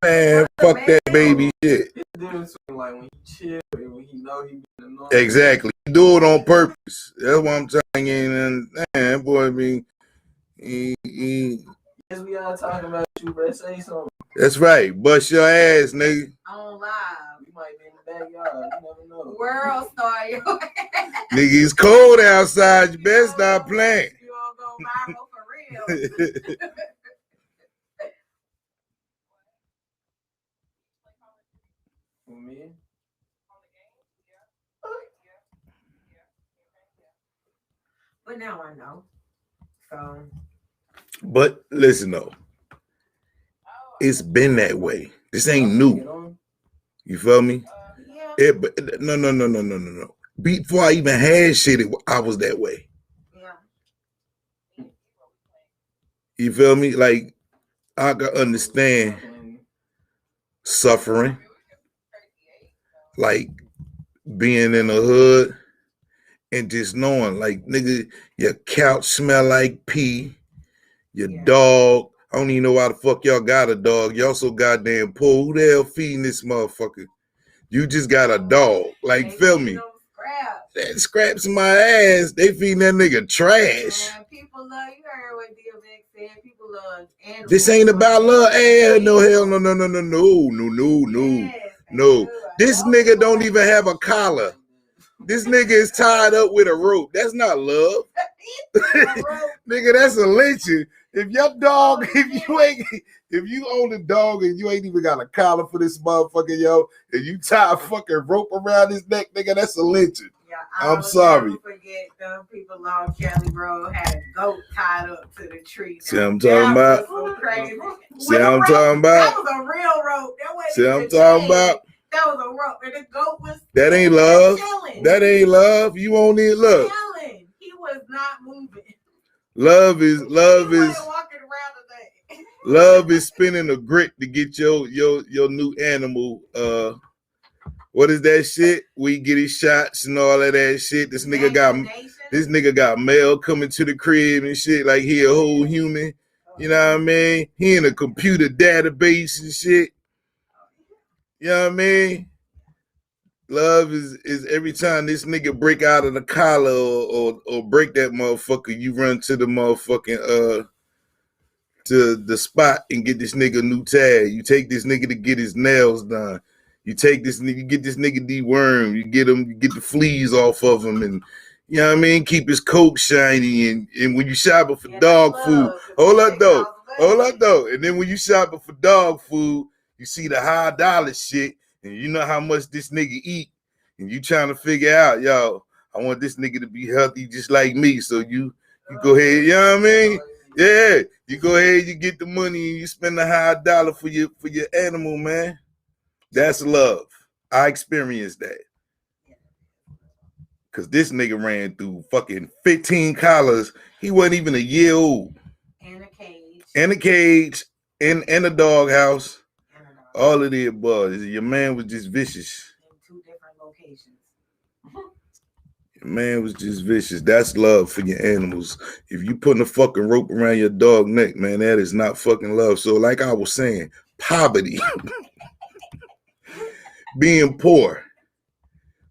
Man, fuck that baby shit. It's different between like when he chill and when he know he being annoying. Exactly. You do it on purpose. That's what I'm telling you. And man, boy, I mean, Yes, we all talking about you, bro. Say something. That's right. Bust your ass, nigga. On live. You might be in the backyard. You never know. World star. Nigga, it's cold outside. You better stop playing. You don't go viral for real. For me? But now I know. So. But listen though, it's been that way. This ain't new. You feel me? Yeah. No. Before I even had shit, I was that way. Yeah. You feel me? Like I can understand suffering, like being in the hood and just knowing, like, nigga, your couch smell like pee. Your dog, I don't even know why the fuck y'all got a dog. Y'all so goddamn poor. Who the hell feeding this motherfucker? You just got a dog. Like, feel me? That scraps my ass. They feeding that nigga trash. Man, people love, you heard what DMX said. People love animals. This ain't about love. No, hell no. No. This nigga don't even have a collar. This nigga is tied up with a rope. That's not love. Nigga, that's a lynching. If your dog, if you own a dog and you ain't even got a collar for this motherfucker, yo, and you tie a fucking rope around his neck, nigga, that's a lynching. Yeah, I'm sorry. Never forget the people on Kelly Road had a goat tied up to the tree. See what I'm talking about? So crazy. See what I'm talking about? That was a real rope. That See what I'm talking about? That was a rope, and the goat was. That ain't love. Chilling. That ain't love. You won't need love. Chilling. He was not moving. Love is walking around today. Love is spinning a grit to get your new animal. What is that shit? We get his shots and all of that shit. This nigga got mail coming to the crib and shit like he a whole human. You know what I mean? He in a computer database and shit. You know what I mean? Love is every time this nigga break out of the collar or break that motherfucker, you run to the motherfucking to the spot and get this nigga a new tag. You take this nigga to get his nails done. You take this nigga, get this nigga dewormed. You get the fleas off of him, and you know what I mean. Keep his coat shiny, and when you shopping for dog food, hold up though. And then when you shopping for dog food, you see the high dollar shit, and you know how much this nigga eat, and you trying to figure out, yo, I want this nigga to be healthy just like me. So you go ahead, you know what I mean? Yeah, you go ahead, you get the money, and you spend the high dollar for your animal, man. That's love. I experienced that. Cause this nigga ran through fucking 15 collars. He wasn't even a year old. In a cage. In a doghouse. All of the above. Your man was just vicious. In 2 different locations. Your man was just vicious. That's love for your animals. If you putting a fucking rope around your dog neck, man, that is not fucking love. So like I was saying, poverty. Being poor.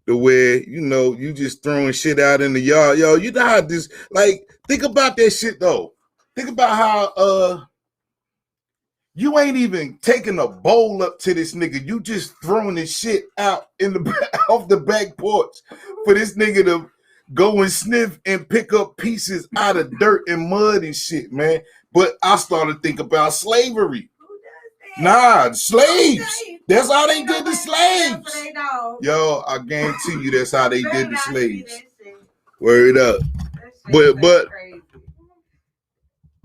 The way, you know, you just throwing shit out in the yard. Yo, you know how this, like, think about that shit though. Think about how you ain't even taking a bowl up to this nigga. You just throwing this shit out in the off the back porch for this nigga to go and sniff and pick up pieces out of dirt and mud and shit, man. But I started thinking about slavery. Nah, slaves. That's how they did the slaves. Yo, I guarantee you that's how they did the slaves. Word up.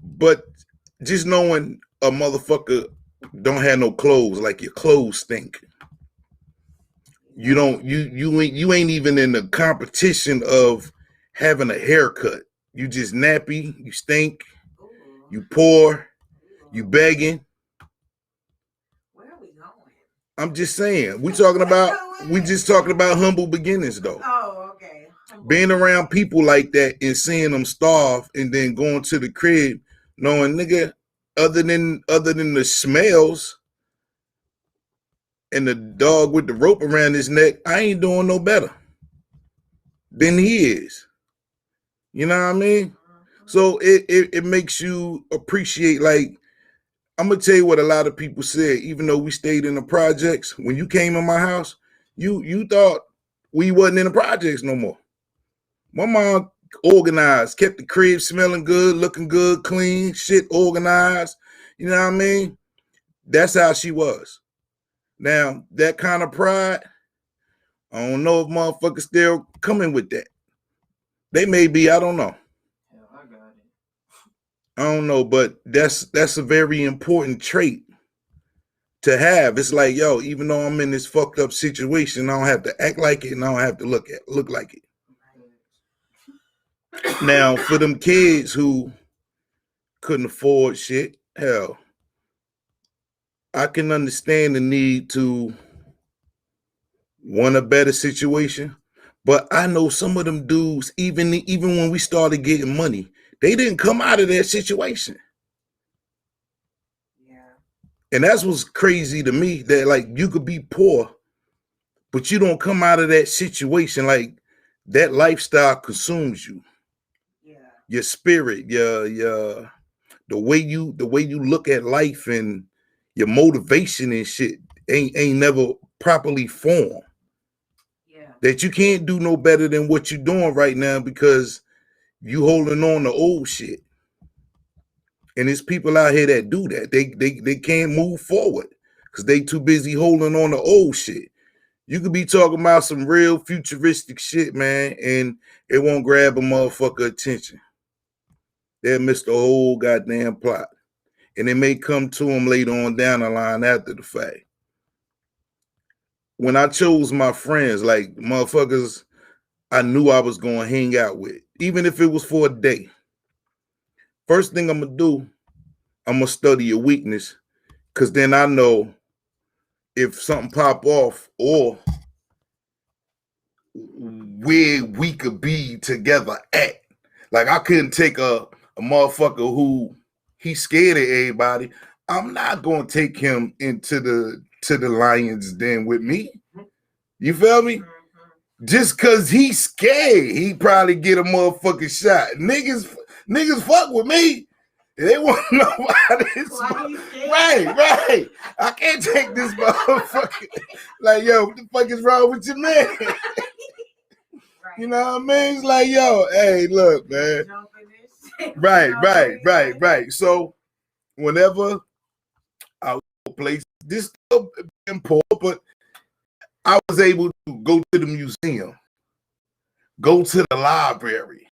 But just knowing a motherfucker don't have no clothes, like your clothes stink. You ain't even in the competition of having a haircut. You just nappy, you stink, you poor, you begging. I'm just saying, we just talking about humble beginnings though. Oh, okay. Being around people like that and seeing them starve and then going to the crib, knowing nigga, other than the smells, and the dog with the rope around his neck, I ain't doing no better than he is. You know what I mean? So it makes you appreciate, like, I'm gonna tell you what a lot of people said, even though we stayed in the projects, when you came in my house, you thought we wasn't in the projects no more. My mom organized, kept the crib smelling good, looking good, clean, shit organized. You know what I mean? That's how she was. Now, that kind of pride, I don't know if motherfuckers still coming with that. They may be, I don't know. Hell, I got it. I don't know, but that's a very important trait to have. It's like, yo, even though I'm in this fucked up situation, I don't have to act like it and I don't have to look like it. Now, for them kids who couldn't afford shit, hell, I can understand the need to want a better situation. But I know some of them dudes, even when we started getting money, they didn't come out of that situation. Yeah. And that's what's crazy to me, that like you could be poor, but you don't come out of that situation. Like that lifestyle consumes you. Yeah. Your spirit, your the way you look at life and your motivation and shit ain't never properly formed. Yeah. That you can't do no better than what you're doing right now because you holding on to old shit. And there's people out here that do that. They can't move forward because they too busy holding on to old shit. You could be talking about some real futuristic shit, man, and it won't grab a motherfucker attention. They'll miss the whole goddamn plot. And it may come to them later on down the line after the fact. When I chose my friends, like motherfuckers I knew I was going to hang out with, even if it was for a day, first thing I'm going to do, I'm going to study your weakness, because then I know if something pop off or where we could be together at. Like I couldn't take a motherfucker who he's scared of everybody. I'm not gonna take him into the lion's den with me. You feel me? Just cause he's scared, he probably get a motherfucking shot. Niggas fuck with me. They want to know why this. Right. I can't take this motherfucker. Like, yo, what the fuck is wrong with your man? You know what I mean? It's like, yo, hey, look, man. Right. So whenever I go place, this still been poor, but I was able to go to the museum, go to the library.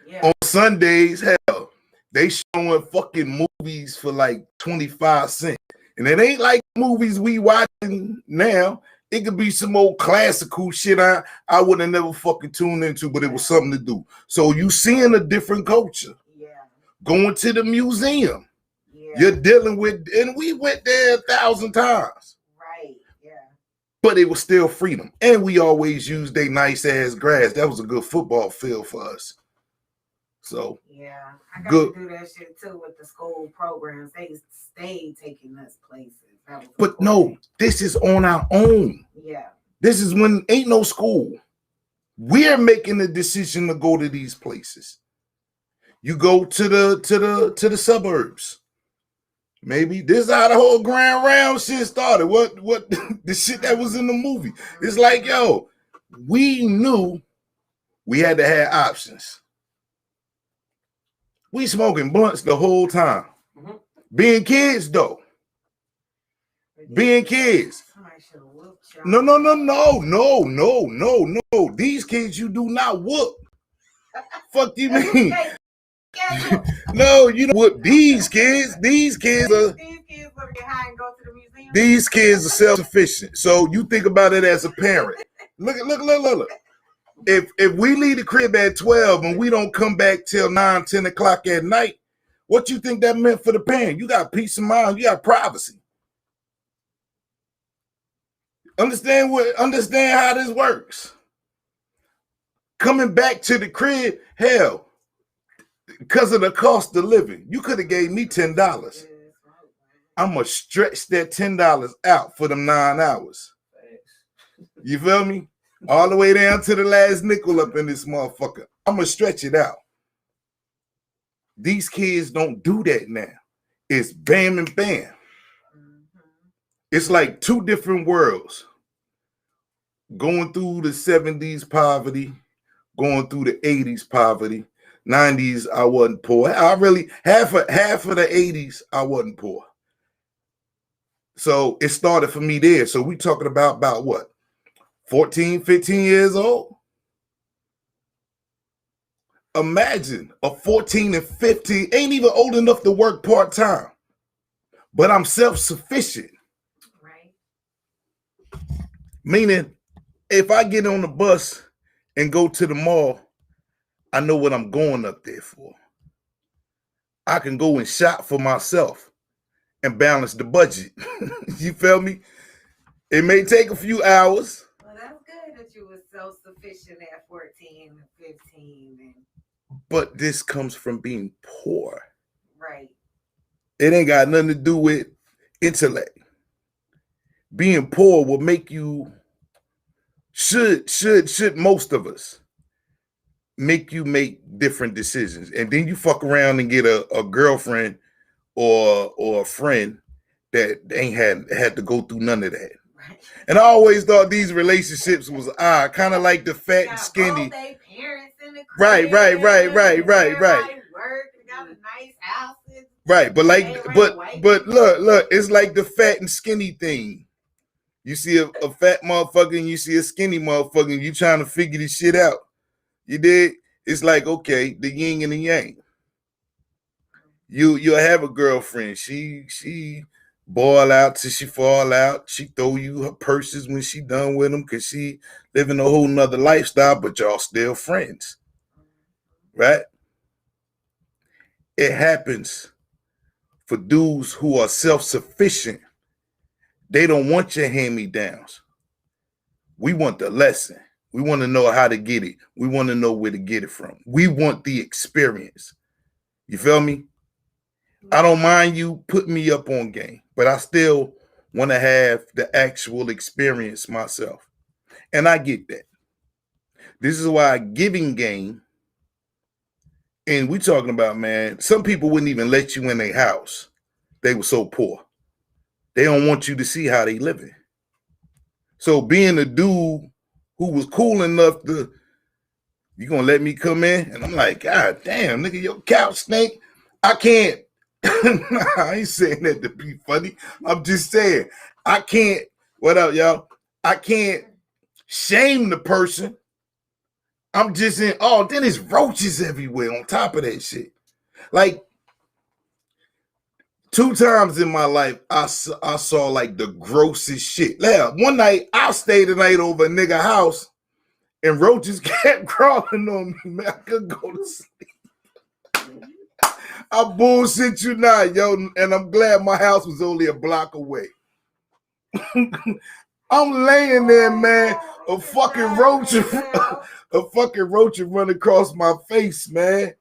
Yeah. On Sundays, hell, they showing fucking movies for like 25 cents. And it ain't like movies we watching now. It could be some old classical shit I would have never fucking tuned into, but it was something to do. So you seeing a different culture. Yeah. Going to the museum. Yeah. You're dealing with, and we went there 1,000 times. Right. Yeah. But it was still freedom. And we always used their nice ass grass. That was a good football field for us. So yeah, I got to do that shit too with the school programs. They stayed taking us places. But no, this is on our own. Yeah, this is when ain't no school. We're making the decision to go to these places. You go to the suburbs. Maybe this is how the whole Grand Round shit started. What the shit that was in the movie? It's like, yo, we knew we had to have options. We smoking blunts the whole time. Mm-hmm. Being kids, though. Being kids. No. These kids you do not whoop. Fuck you mean? No, you don't whoop these kids. These kids are self-sufficient. So you think about it as a parent. Look. If we leave the crib at 12 and we don't come back till 9, 10 o'clock at night, what you think that meant for the parent? You got peace of mind. You got privacy. Understand how this works. Coming back to the crib, hell, because of the cost of living, you could have gave me $10. I'ma stretch that $10 out for them 9 hours. You feel me? All the way down to the last nickel up in this motherfucker. I'ma stretch it out. These kids don't do that now. It's bam and bam. It's like two different worlds. Going through the 70s poverty, going through the 80s poverty. 90s, I wasn't poor. I really half of the 80s, I wasn't poor. So it started for me there. So we talking about what? 14, 15 years old? Imagine a 14 and 15, ain't even old enough to work part-time, but I'm self-sufficient. Right. Meaning, if I get on the bus and go to the mall, I know what I'm going up there for. I can go and shop for myself and balance the budget. You feel me? It may take a few hours. Well, that's good that you were self-sufficient at 14 and 15. And... But this comes from being poor. Right. It ain't got nothing to do with intellect. Being poor will make you, should most of us make you make different decisions. And then you fuck around and get a girlfriend or a friend that ain't had to go through none of that. Right. And I always thought these relationships was kind of like the fat and skinny. They parents in the crib, right. Work, they got a nice house. Right, but look, it's like the fat and skinny thing. You see a fat motherfucker and you see a skinny motherfucker and you trying to figure this shit out. You did? It's like, okay, the yin and the yang. You'll have a girlfriend. She boil out till she fall out. She throw you her purses when she done with them because she living a whole nother lifestyle, but y'all still friends. Right? It happens for dudes who are self-sufficient. They don't want your hand-me-downs. We want the lesson. We want to know how to get it. We want to know where to get it from. We want the experience. You feel me? I don't mind you putting me up on game, but I still want to have the actual experience myself. And I get that. This is why giving game, and we talking about, man, some people wouldn't even let you in their house. They were so poor. They don't want you to see how they living. So being a dude who was cool enough to, you gonna let me come in? And I'm like, God damn, nigga, your couch stink. I can't. I ain't saying that to be funny. I'm just saying, I can't, what up, y'all? I can't shame the person. I'm just in, oh, then there's roaches everywhere on top of that shit. Like, 2 times in my life, I saw like the grossest shit. Yeah, one night, I stayed the night over a nigga house and roaches kept crawling on me, man. I couldn't go to sleep. I bullshit you not, yo, and I'm glad my house was only a block away. I'm laying there, man, a fucking roach run across my face, man.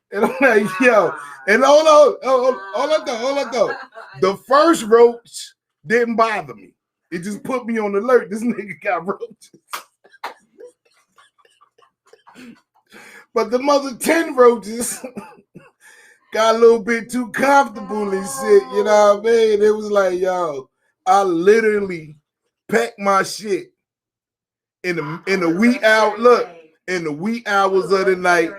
And I'm like, yo, and hold on, though. The first roach didn't bother me. It just put me on alert. This nigga got roaches. But the mother 10 roaches got a little bit too comfortable and shit, you know what I mean? It was like, yo, I literally packed my shit in the wee hour. Look, in the wee hours of the night.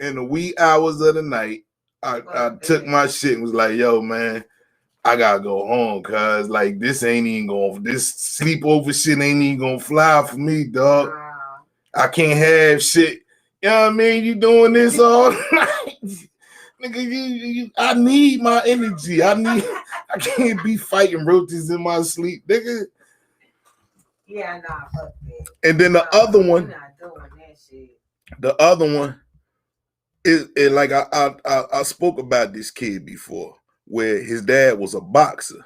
In the wee hours of the night, I took my shit and was like, yo, man, I gotta go home, cuz like this sleepover shit ain't even gonna fly for me, dog. I can't have shit. You know what I mean? You doing this all night. Nigga, I need my energy. I can't be fighting roaches in my sleep, nigga. Yeah, nah, fuck that. And then the other one, not doing that shit. The other one is like I spoke about this kid before, where his dad was a boxer,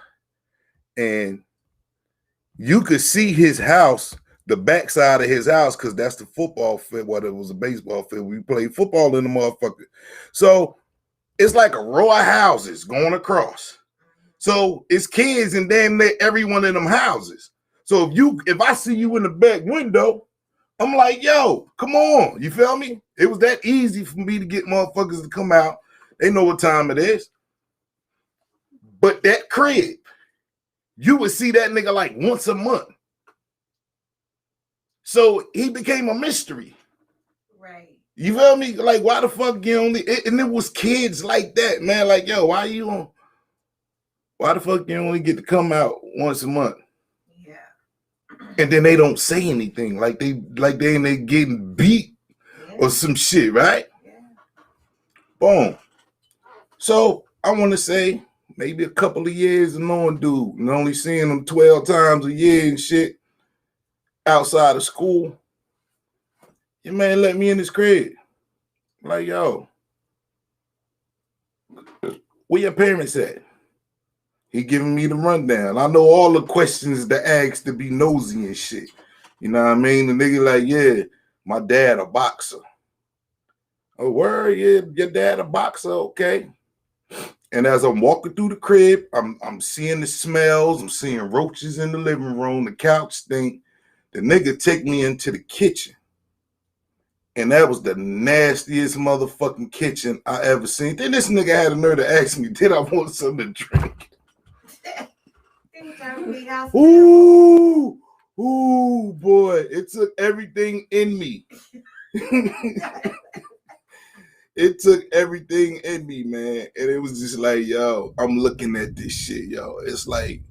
and you could see his house, the backside of his house, because that's the football field. Well, it was a baseball field. We played football in the motherfucker. So it's like a row of houses going across. So it's kids in damn near every one of them houses. So if I see you in the back window, I'm like, yo, come on. You feel me? It was that easy for me to get motherfuckers to come out. They know what time it is. But that crib, you would see that nigga like once a month. So he became a mystery. Right. You feel me? Like, why the fuck you only, and it was kids like that, man. Like, yo, why the fuck you only get to come out once a month? Yeah. And then they don't say anything, like they getting beat or some shit, right? Yeah. Boom. So I want to say maybe a couple of years of knowing dude and only seeing him 12 times a year and shit outside of school. Your man let me in his crib. Like, yo, where your parents at? He giving me the rundown. I know all the questions to ask to be nosy and shit. You know what I mean? The nigga like, yeah, my dad a boxer. Oh, word, yeah, your dad a boxer, okay. And as I'm walking through the crib, I'm seeing the smells. I'm seeing roaches in the living room. The couch stink. The nigga take me into the kitchen. And that was the nastiest motherfucking kitchen I ever seen. Then this nigga had a nerve to ask me, did I want something to drink? Ooh, boy. It took everything in me. It took everything in me, man. And it was just like, yo, I'm looking at this shit, yo. It's like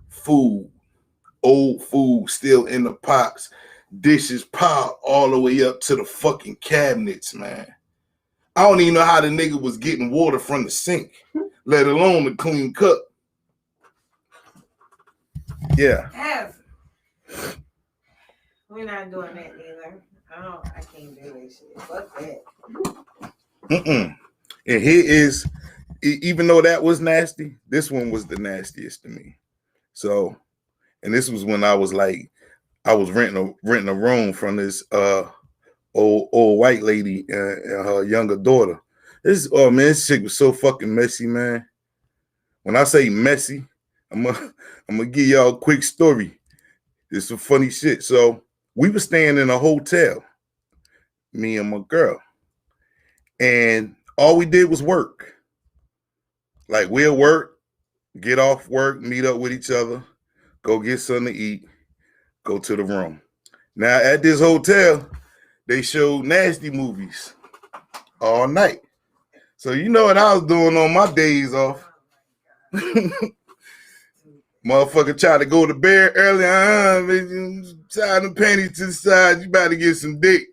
food, old food still in the pots, dishes piled all the way up to the fucking cabinets, man. I don't even know how the nigga was getting water from the sink, let alone the clean cup. Yeah. We're not doing that neither. I can't do that shit. Fuck that. And here is, even though that was nasty, this one was the nastiest to me. So, and this was when I was renting a room from this old white lady and her younger daughter. This chick was so fucking messy, man. When I say messy, I'm gonna give y'all a quick story. It's some funny shit. So we were staying in a hotel, me and my girl, and all we did was work. Like, we'll work, get off work, meet up with each other, go get something to eat, go to the room. Now at this hotel, they showed nasty movies all night. So you know what I was doing on my days off? Motherfucker tried to go to bed early. Tie the panties to the side. You about to get some dick.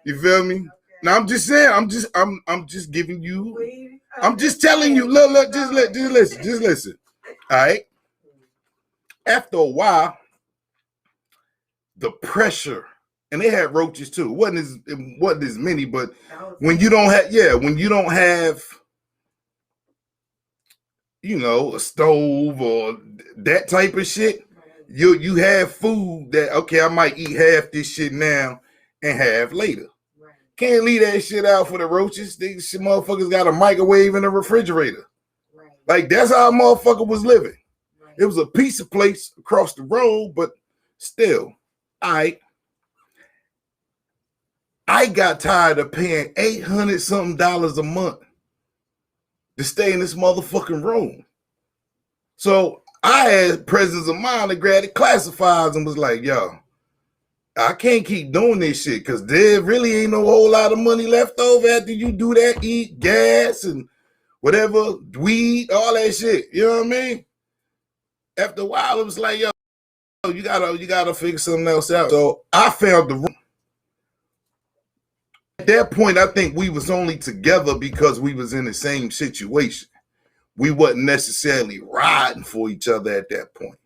You feel me? Now I'm just saying. I'm just giving you. I'm just telling you. Look. Just listen. All right. After a while, the pressure, and they had roaches too. It wasn't as many, but when you don't have, you know, a stove or that type of shit, you have food that, okay, I might eat half this shit now and half later. Right. Can't leave that shit out for the roaches. These shit motherfuckers got a microwave and a refrigerator. Right. Like, that's how a motherfucker was living. Right. It was a piece of place across the road, but still, I got tired of paying $800 something a month to stay in this motherfucking room. So I had presence of mind to grab the classifieds and was like, yo, I can't keep doing this shit because there really ain't no whole lot of money left over after you do that, eat gas and whatever, weed, all that shit. You know what I mean? After a while, it was like, yo, you gotta figure something else out. So I found the room. At that point, I think we was only together because we was in the same situation. We wasn't necessarily riding for each other at that point.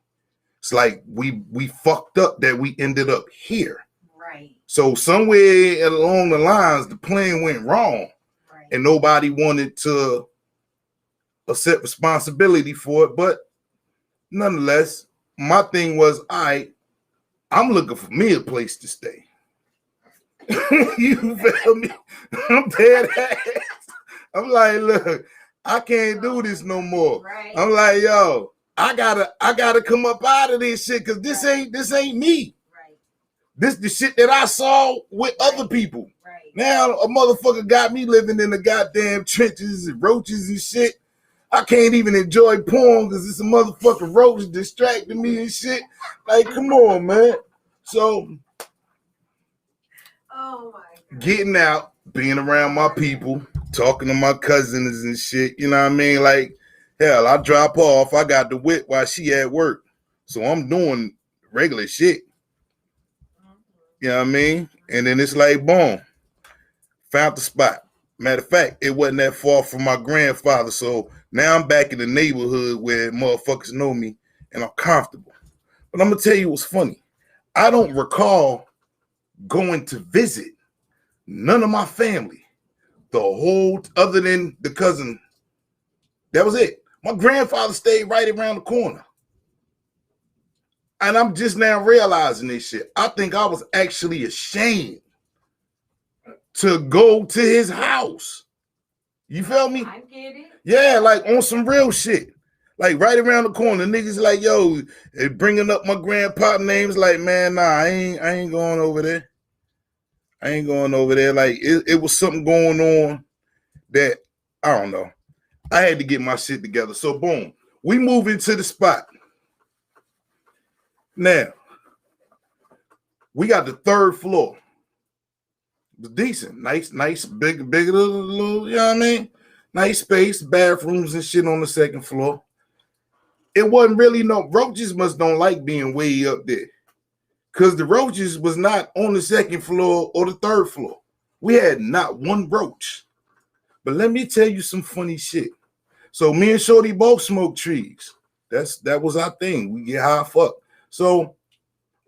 It's like we fucked up that we ended up here. Right. So somewhere along the lines, the plan went wrong. Right. And nobody wanted to accept responsibility for it. But nonetheless, my thing was, I'm looking for me a place to stay. You feel me? I'm dead ass. I'm like, look, I can't do this no more. Right. I'm like, yo, I gotta come up out of this shit because this ain't me. Right. This the shit that I saw with other people. Right. Now a motherfucker got me living in the goddamn trenches and roaches and shit. I can't even enjoy porn because it's a motherfucking roach distracting me and shit. Like, come on, man. So, Oh my God. Getting out, being around my people, talking to my cousins and shit, you know what I mean? Like, hell, I drop off, I got the whip while she at work. So I'm doing regular shit. You know what I mean? And then it's like, boom, found the spot. Matter of fact, it wasn't that far from my grandfather. So now I'm back in the neighborhood where motherfuckers know me and I'm comfortable. But I'm going to tell you what's funny. I don't recall going to visit none of my family. The whole, other than the cousin, that was it. My grandfather stayed right around the corner. And I'm just now realizing this shit. I think I was actually ashamed to go to his house. You feel me? I get it. Yeah, like on some real shit. Like right around the corner, niggas like, yo, bringing up my grandpa names. Like, man, nah, I ain't going over there. I ain't going over there. Like, it was something going on that, I don't know. I had to get my shit together. So, boom, we move into the spot. Now, we got the third floor. It was decent. Nice, big, little, you know what I mean? Nice space, bathrooms and shit on the second floor. It wasn't really no, roaches must don't like being way up there. Because the roaches was not on the second floor or the third floor. We had not one roach. But let me tell you some funny shit. So me and Shorty both smoke trees. That was our thing. We get high fuck. So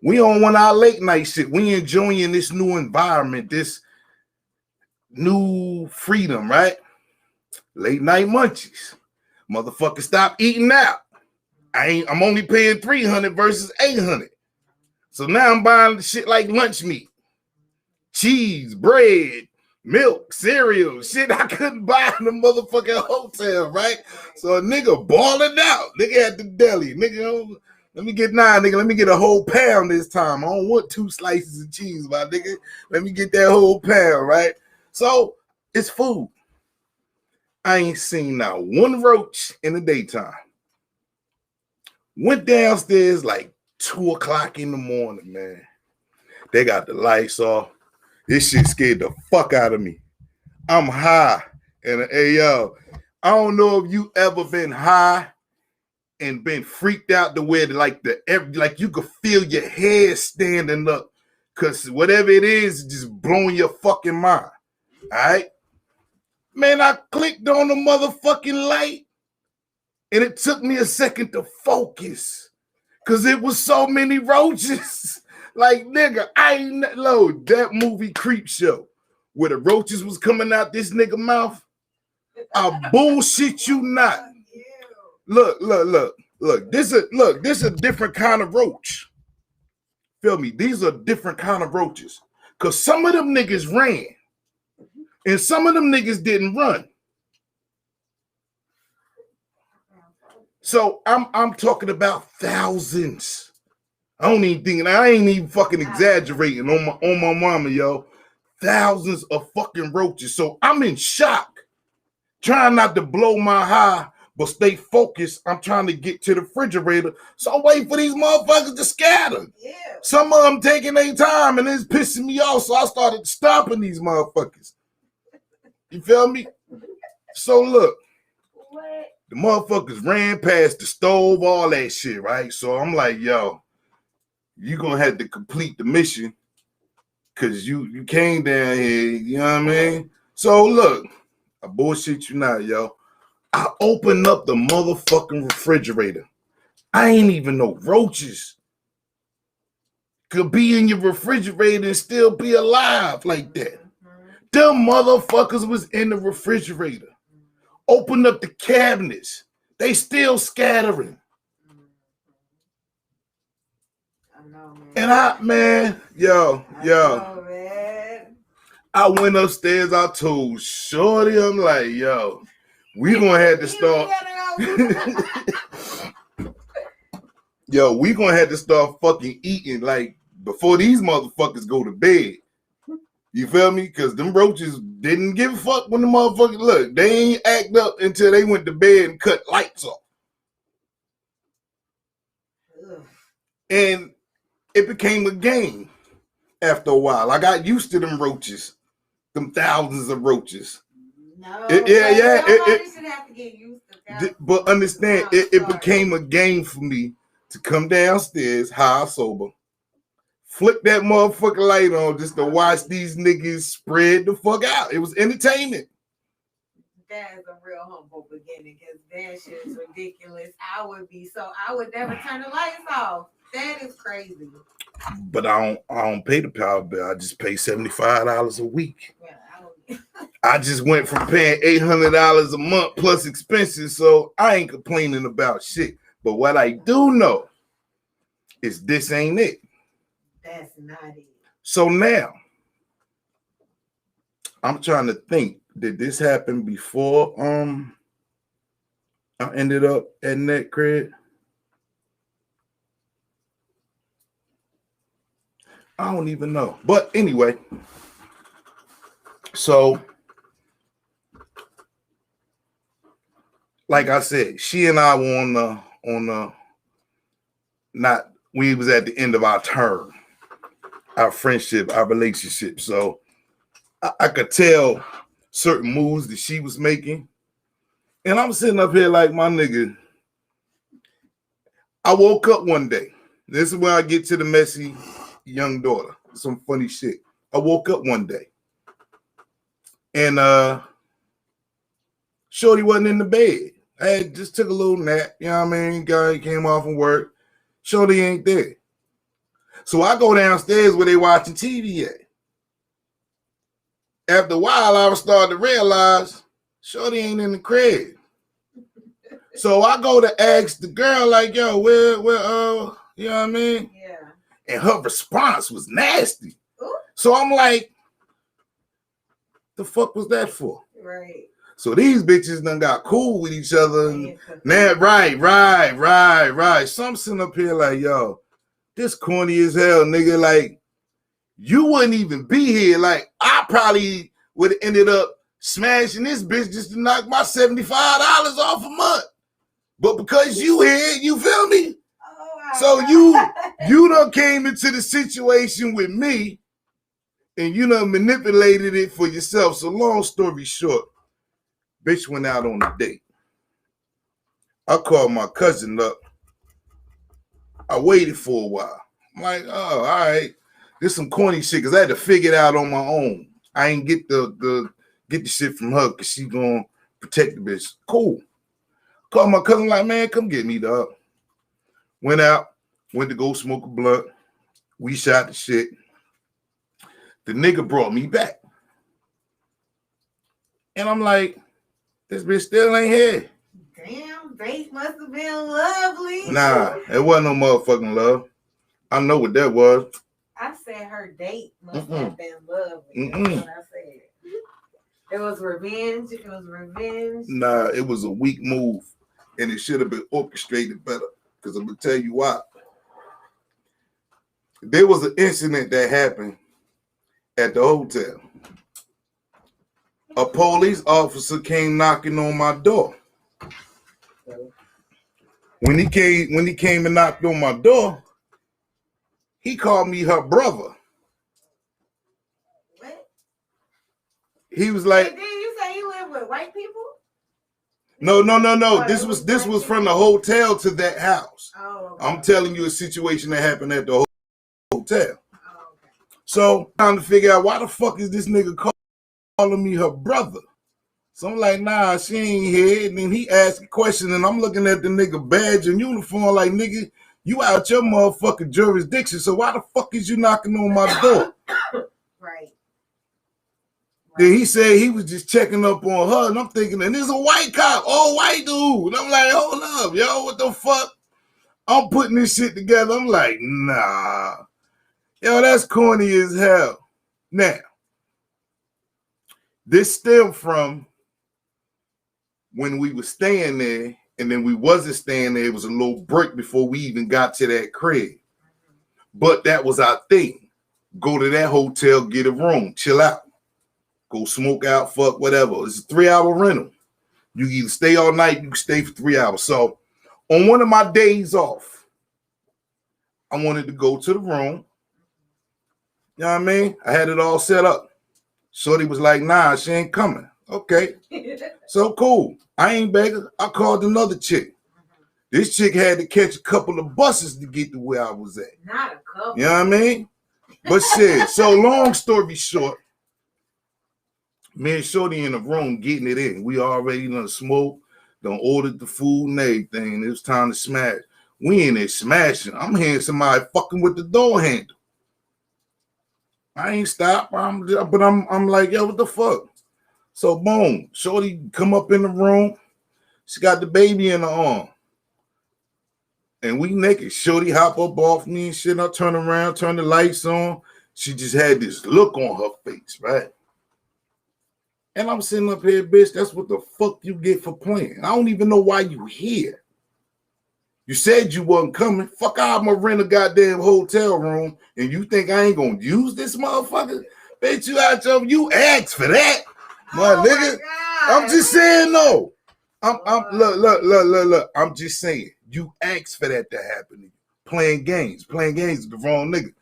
we on one of our late night shit. We enjoying this new environment, this new freedom, right? Late night munchies. Motherfucker, stop eating out. I'm only paying $300 versus $800. So now I'm buying shit like lunch meat, cheese, bread, milk, cereal, shit I couldn't buy in the motherfucking hotel, right? So a nigga balling out. Nigga at the deli. Nigga, let me get a whole pound this time. I don't want 2 slices of cheese, my nigga. Let me get that whole pound, right? So it's food. I ain't seen not one roach in the daytime. Went downstairs like 2 o'clock in the morning, man. They got the lights off. This shit scared the fuck out of me. I'm high. And hey, yo, I don't know if you ever been high and been freaked out the way that like you could feel your head standing up because whatever it is just blowing your fucking mind. All right? Man, I clicked on the motherfucking light and it took me a second to focus because it was so many roaches. Like, nigga, I ain't load that movie Creep Show where the roaches was coming out this nigga mouth. I bullshit you not. Look. This a different kind of roach. Feel me? These are different kind of roaches. Cause some of them niggas ran, and some of them niggas didn't run. So I'm talking about thousands. I ain't even fucking exaggerating on my mama, yo. Thousands of fucking roaches. So I'm in shock, trying not to blow my high, but stay focused. I'm trying to get to the refrigerator. So I'm waiting for these motherfuckers to scatter. Yeah. Some of them taking their time and it's pissing me off. So I started stopping these motherfuckers. You feel me? So look, the motherfuckers ran past the stove, all that shit, right? So I'm like, yo, you gonna have to complete the mission because you came down here, you know what I mean? So look, I bullshit you not, yo. I open up the motherfucking refrigerator. I ain't even know roaches could be in your refrigerator and still be alive like that. Them motherfuckers was in the refrigerator. Open up the cabinets. They still scattering. And I went upstairs. I told Shorty, I'm like, yo, we gonna have to start. Yo, we gonna have to start fucking eating like before these motherfuckers go to bed. You feel me? Because them roaches didn't give a fuck when the motherfuckers look. They ain't act up until they went to bed and cut lights off. Ugh. And it became a game after a while. I got used to them roaches, them thousands of roaches. No, Nobody should have to get used to that. But understand, it became a game for me to come downstairs, high sober, flick that motherfucking light on just to watch these niggas spread the fuck out. It was entertainment. That is a real humble beginning because that shit is ridiculous. I would never turn the lights off. That is crazy. But I don't pay the power bill. I just pay $75 a week. Yeah, I just went from paying $800 a month plus expenses, so I ain't complaining about shit. But what I do know is this ain't it. That's not it. So now, I'm trying to think, did this happen before I ended up at Net Cred? I don't even know. But anyway, so like I said, she and I were we was at the end of our term, our friendship, our relationship. So I could tell certain moves that she was making. And I'm sitting up here like, my nigga, I woke up one day. This is where I get to the messy young daughter. Some funny shit. I woke up one day and Shorty wasn't in the bed. I had just took a little nap, you know what I mean? Guy came off from work. Shorty ain't there. So I go downstairs where they watching TV at. After a while, I was starting to realize Shorty ain't in the crib. So I go to ask the girl, like, yo, where, you know what I mean? Yeah. And her response was nasty. Ooh. So I'm like, the fuck was that for? Right. So these bitches done got cool with each other. And now, right. So I'm sitting up here like, yo, this corny as hell, nigga. Like, you wouldn't even be here. Like, I probably would have ended up smashing this bitch just to knock my $75 off a month. But because you here, you feel me? So you done came into the situation with me and you done manipulated it for yourself. So long story short, bitch went out on a date. I called my cousin up. I waited for a while. I'm like, oh, all right. This some corny shit because I had to figure it out on my own. I ain't get the shit from her because she gonna protect the bitch. Cool. Called my cousin like, man, come get me, dog. Went out, went to go smoke a blunt. We shot the shit. The nigga brought me back. And I'm like, this bitch still ain't here. Damn, date must have been lovely. Nah, it wasn't no motherfucking love. I know what that was. I said her date must have been lovely. That's what I said. It was revenge. It was revenge. Nah, it was a weak move. And it should have been orchestrated better. Because I'm going to tell you why. There was an incident that happened at the hotel. A police officer came knocking on my door. When he came and knocked on my door, he called me her brother. What? He was like, hey, did you say you live with white people? No. This was from the hotel to that house. Oh, okay. I'm telling you a situation that happened at the hotel. Oh, okay. So trying to figure out why the fuck is this nigga calling me her brother? So I'm like, nah, she ain't here. And then he asked a question, and I'm looking at the nigga badge and uniform like, nigga, you out your motherfucking jurisdiction. So why the fuck is you knocking on my door? Right. Then he said he was just checking up on her, and I'm thinking, and there's a white cop, all white dude. And I'm like, hold up, yo, what the fuck? I'm putting this shit together. I'm like, nah. Yo, that's corny as hell. Now, this stemmed from when we were staying there And then we wasn't staying there. It was a little break before we even got to that crib. But that was our thing. Go to that hotel, get a room, chill out. Go smoke out, fuck, whatever. It's a 3-hour rental. You either stay all night, you can stay for 3 hours. So on one of my days off, I wanted to go to the room. You know what I mean? I had it all set up. Shorty was like, nah, she ain't coming. Okay. So cool. I ain't begging. I called another chick. This chick had to catch a couple of buses to get to where I was at. Not a couple. You know what I mean? But shit, so long story short, me and Shorty in the room getting it in. We already done smoked, done ordered the food and everything. It was time to smash. We in there smashing. I'm hearing somebody fucking with the door handle. I ain't stopped, but I'm like, yo, what the fuck? So boom, Shorty come up in the room. She got the baby in her arm. And we naked. Shorty hop up off me and shit. I turn around, turn the lights on. She just had this look on her face, right? And I'm sitting up here, bitch, that's what the fuck you get for playing. I don't even know why you here. You said you wasn't coming. Fuck, I'm gonna rent a goddamn hotel room and you think I ain't gonna use this motherfucker? Bitch, you out your, you asked for that, my nigga. I'm just saying, no. Look. I'm just saying, you asked for that to happen to you. Playing games with the wrong nigga.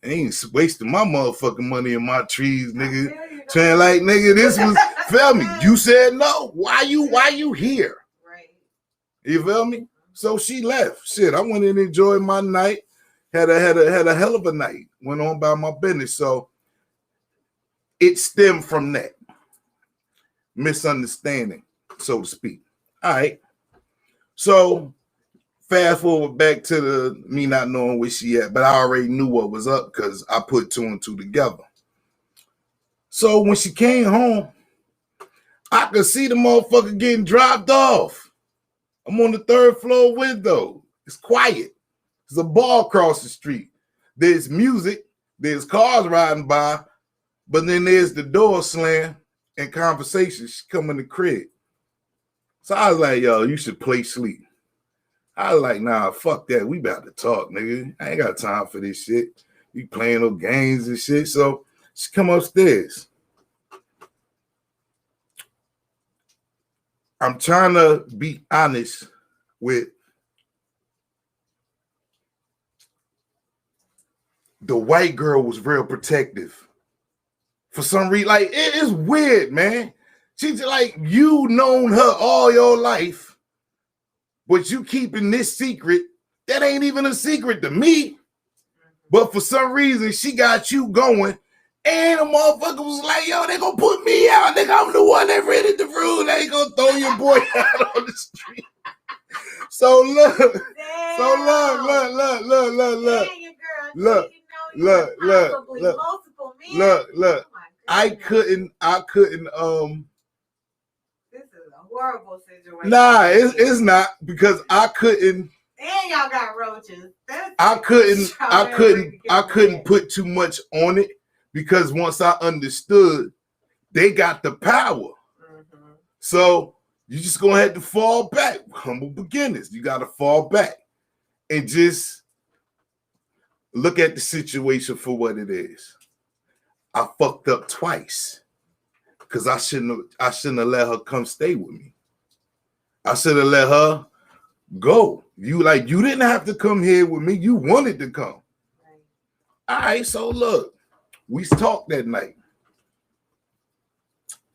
I ain't wasting my motherfucking money in my trees, nigga. Saying like, nigga, this was, feel me? You said no. Why you here? Right. You feel me? So she left. Shit, I went and enjoyed my night. Had a hell of a night. Went on by my business. So it stemmed from that misunderstanding, so to speak. All right. So fast forward back to the me not knowing where she at, but I already knew what was up because I put two and two together. So when she came home, I could see the motherfucker getting dropped off. I'm on the 3rd floor window. It's quiet. There's a bar across the street. There's music. There's cars riding by. But then there's the door slam and conversation. She come in the crib. So I was like, yo, you should play sleep. I was like, nah, fuck that. We about to talk, nigga. I ain't got time for this shit. We playing no games and shit. So she come upstairs. I'm trying to be honest with the white girl was real protective. For some reason, like, it is weird, man. She's like, you known her all your life, but you keeping this secret that ain't even a secret to me. But for some reason, she got you going. And the motherfucker was like, yo, they gonna put me out. Nigga, I'm the one that rented the room. They ain't gonna throw your boy out on the street. So look. Damn. So look. I couldn't. This is a horrible situation. Nah, it's not because I couldn't. And y'all got roaches. I couldn't put too much on it because once I understood, they got the power. Mm-hmm. So you just gonna have to fall back. Humble beginners. You got to fall back and just look at the situation for what it is. I fucked up twice because I shouldn't have let her come stay with me. I should have let her go. You didn't have to come here with me. You wanted to come. Right. All right, so look, we talked that night.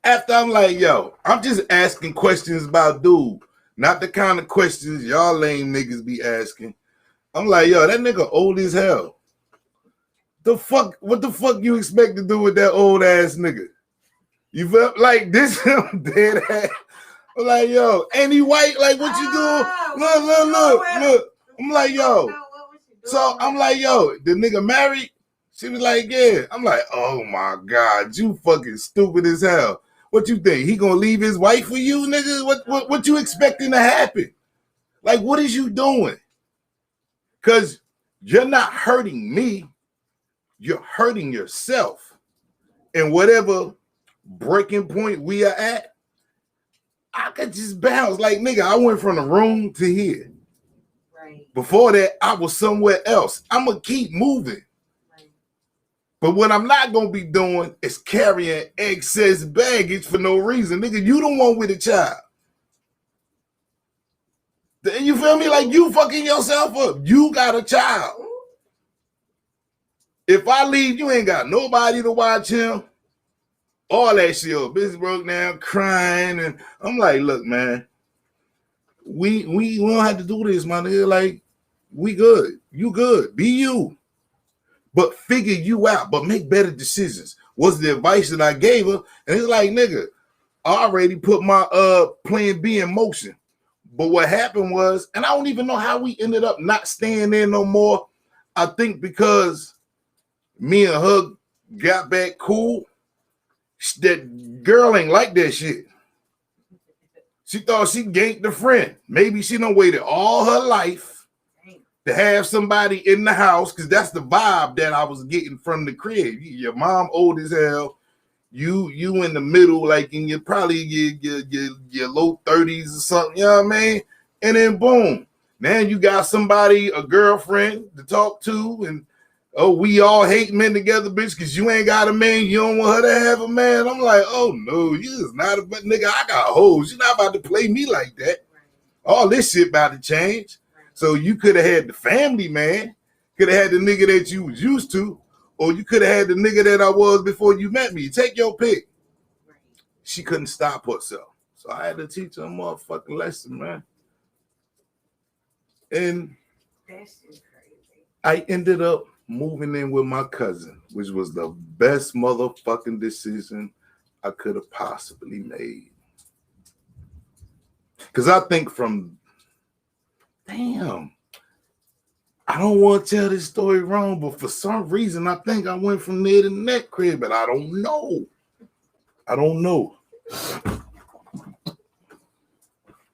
After I'm like, yo, I'm just asking questions about dude, not the kind of questions y'all lame niggas be asking. I'm like, yo, that nigga old as hell. What the fuck you expect to do with that old ass nigga? You feel like this dead ass? I'm like, yo, ain't he white? Like, what you doing? Look. I'm like, yo. So I'm like, yo, the nigga married? She was like, yeah. I'm like, oh my God, you fucking stupid as hell. What you think? He gonna leave his wife for you, nigga? What you expecting to happen? Like, what is you doing? Because you're not hurting me. You're hurting yourself. And whatever breaking point we are at, I could just bounce. Like, nigga, I went from the room to here. Right. Before that, I was somewhere else. I'm going to keep moving. Right. But what I'm not going to be doing is carrying excess baggage for no reason. Nigga, you the one with a child. You feel me? Like, you fucking yourself up. You got a child. If I leave, you ain't got nobody to watch him. All that shit. Bitch broke down, crying. And I'm like, look, man, we don't have to do this, my nigga. Like, we good. You good. Be you. But figure you out. But make better decisions. Was the advice that I gave her. And it's like, nigga, I already put my plan B in motion. But what happened was, and I don't even know how we ended up not staying there no more. I think because me and her got back cool. That girl ain't like that shit. She thought she ganked a friend. Maybe she done waited all her life to have somebody in the house, because that's the vibe that I was getting from the crib. Your mom old as hell. You in the middle, like in your probably your low 30s or something, you know what I mean? And then boom, now you got somebody, a girlfriend to talk to, and oh, we all hate men together, bitch, because you ain't got a man, you don't want her to have a man. I'm like, oh no, you is not a nigga. I got hoes. You're not about to play me like that. All this shit about to change. So you could have had the family man, could have had the nigga that you was used to, or you could have had the nigga that I was before you met me. Take your pick. She couldn't stop herself. So I had to teach her a motherfucking lesson, man. And That's just crazy. I ended up moving in with my cousin, which was the best motherfucking decision I could have possibly made. Because I think I don't want to tell this story wrong, but for some reason, I think I went from there to that crib, but I don't know. I don't know.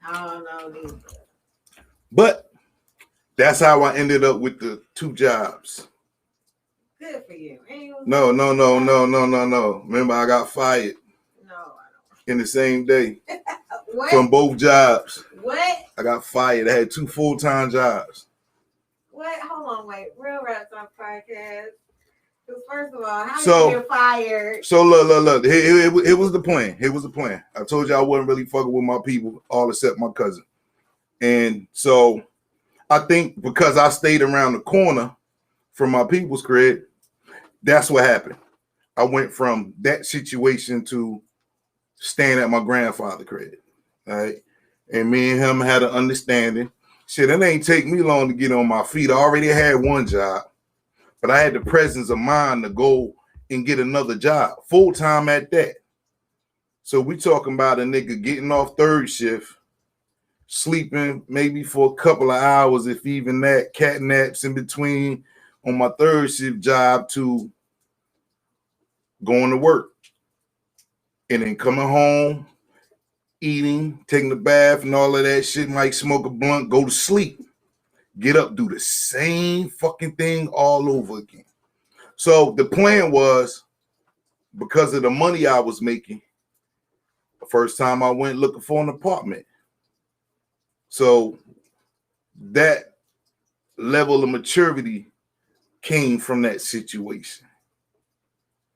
Either. But that's how I ended up with the 2 jobs. Good for you. No. Remember, I got fired. No, I don't. In the same day. What? From both jobs. What? I got fired. I had 2 full-time jobs. What? Hold on, wait. Real Rap Talk podcast. Because first of all, how did you get fired? So look. It was the plan. It was the plan. I told you I wasn't really fucking with my people, all except my cousin. And so I think because I stayed around the corner from my people's crib, that's what happened. I went from that situation to staying at my grandfather's crib. All right. And me and him had an understanding. Shit, it ain't take me long to get on my feet. I already had 1 job, but I had the presence of mind to go and get another job, full-time at that. So we talking about a nigga getting off 3rd shift, sleeping maybe for a couple of hours, if even that, cat naps in between on my 3rd shift job to going to work. And then coming home, eating, taking a bath and all of that shit, might smoke a blunt, go to sleep, get up, do the same fucking thing all over again. So the plan was, because of the money I was making, the first time I went looking for an apartment. So that level of maturity came from that situation.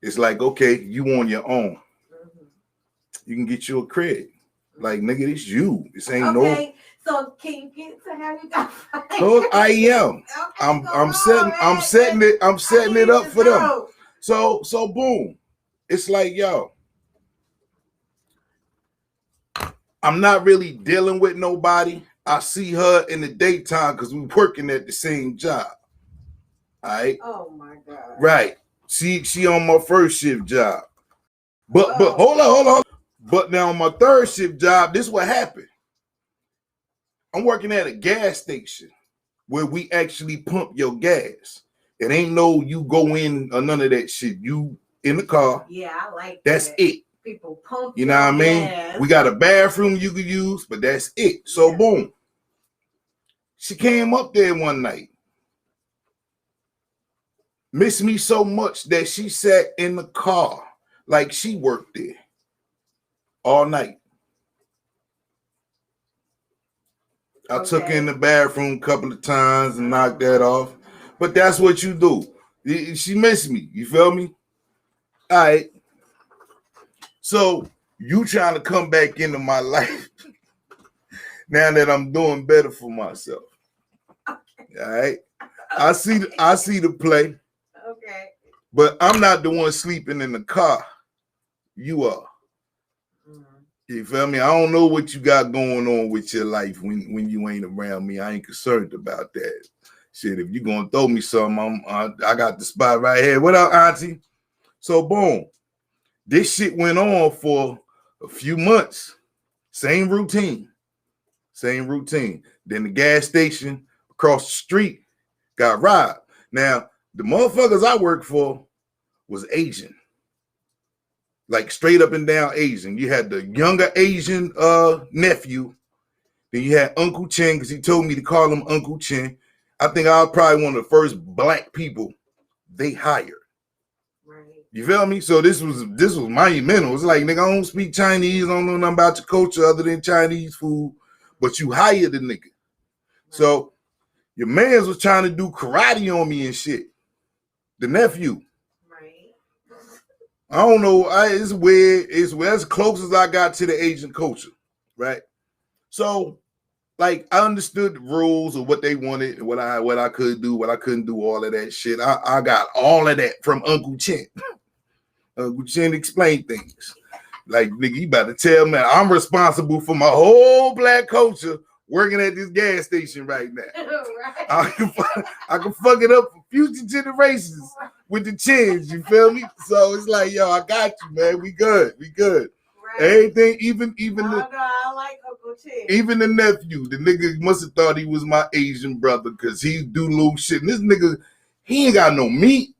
It's like, okay, you on your own. You can get you a crib. Like, nigga, it's you. This ain't okay, so can you get to how you got fired? No, I am. Okay, I'm setting it up for them. So boom. It's like, yo, I'm not really dealing with nobody. I see her in the daytime because we're working at the same job. All right. Oh my God. Right. She on my 1st shift job. But hold on. But now on my 3rd shift job, this is what happened. I'm working at a gas station where we actually pump your gas. It ain't no you go in or none of that shit. You in the car. Yeah, I like that's that. it. People pump. You know what I mean? Gas. We got a bathroom you could use, but that's it. So boom. She came up there one night. Missed me so much that she sat in the car like she worked there all night. I took her in the bathroom a couple of times and knocked that off. But that's what you do. She missed me. You feel me? All right. So you trying to come back into my life now that I'm doing better for myself. Okay. All right. I see the play. Okay. But I'm not the one sleeping in the car. You are. You feel me? I don't know what you got going on with your life when you ain't around me. I ain't concerned about that. Shit, if you gonna throw me something, I got the spot right here. What up, auntie? So boom, this shit went on for a few months. Same routine. Then the gas station across the street got robbed. Now, the motherfuckers I worked for was Asian. Like straight up and down Asian. You had the younger Asian nephew. Then you had Uncle Chen, because he told me to call him Uncle Chen. I think I was probably one of the first black people they hired. Right. You feel me? So this was monumental. It's like, nigga, I don't speak Chinese. I don't know nothing about your culture other than Chinese food. But you hired the nigga. Right. So your mans was trying to do karate on me and shit. The nephew. I don't know. It's weird. It's as close as I got to the Asian culture, right? So, like, I understood the rules of what they wanted, what I could do, what I couldn't do, all of that shit. I got all of that from Uncle Chen. Uncle Chen explained things. Like, nigga, you about to tell me I'm responsible for my whole black culture working at this gas station right now. Right. I can fuck it up for future generations with the Chins, you feel me? So it's like, yo, I got you, man. We good. Right. Everything, even I like Uncle Chin. Even the nephew, the nigga must have thought he was my Asian brother because he do little shit. And this nigga, he ain't got no meat.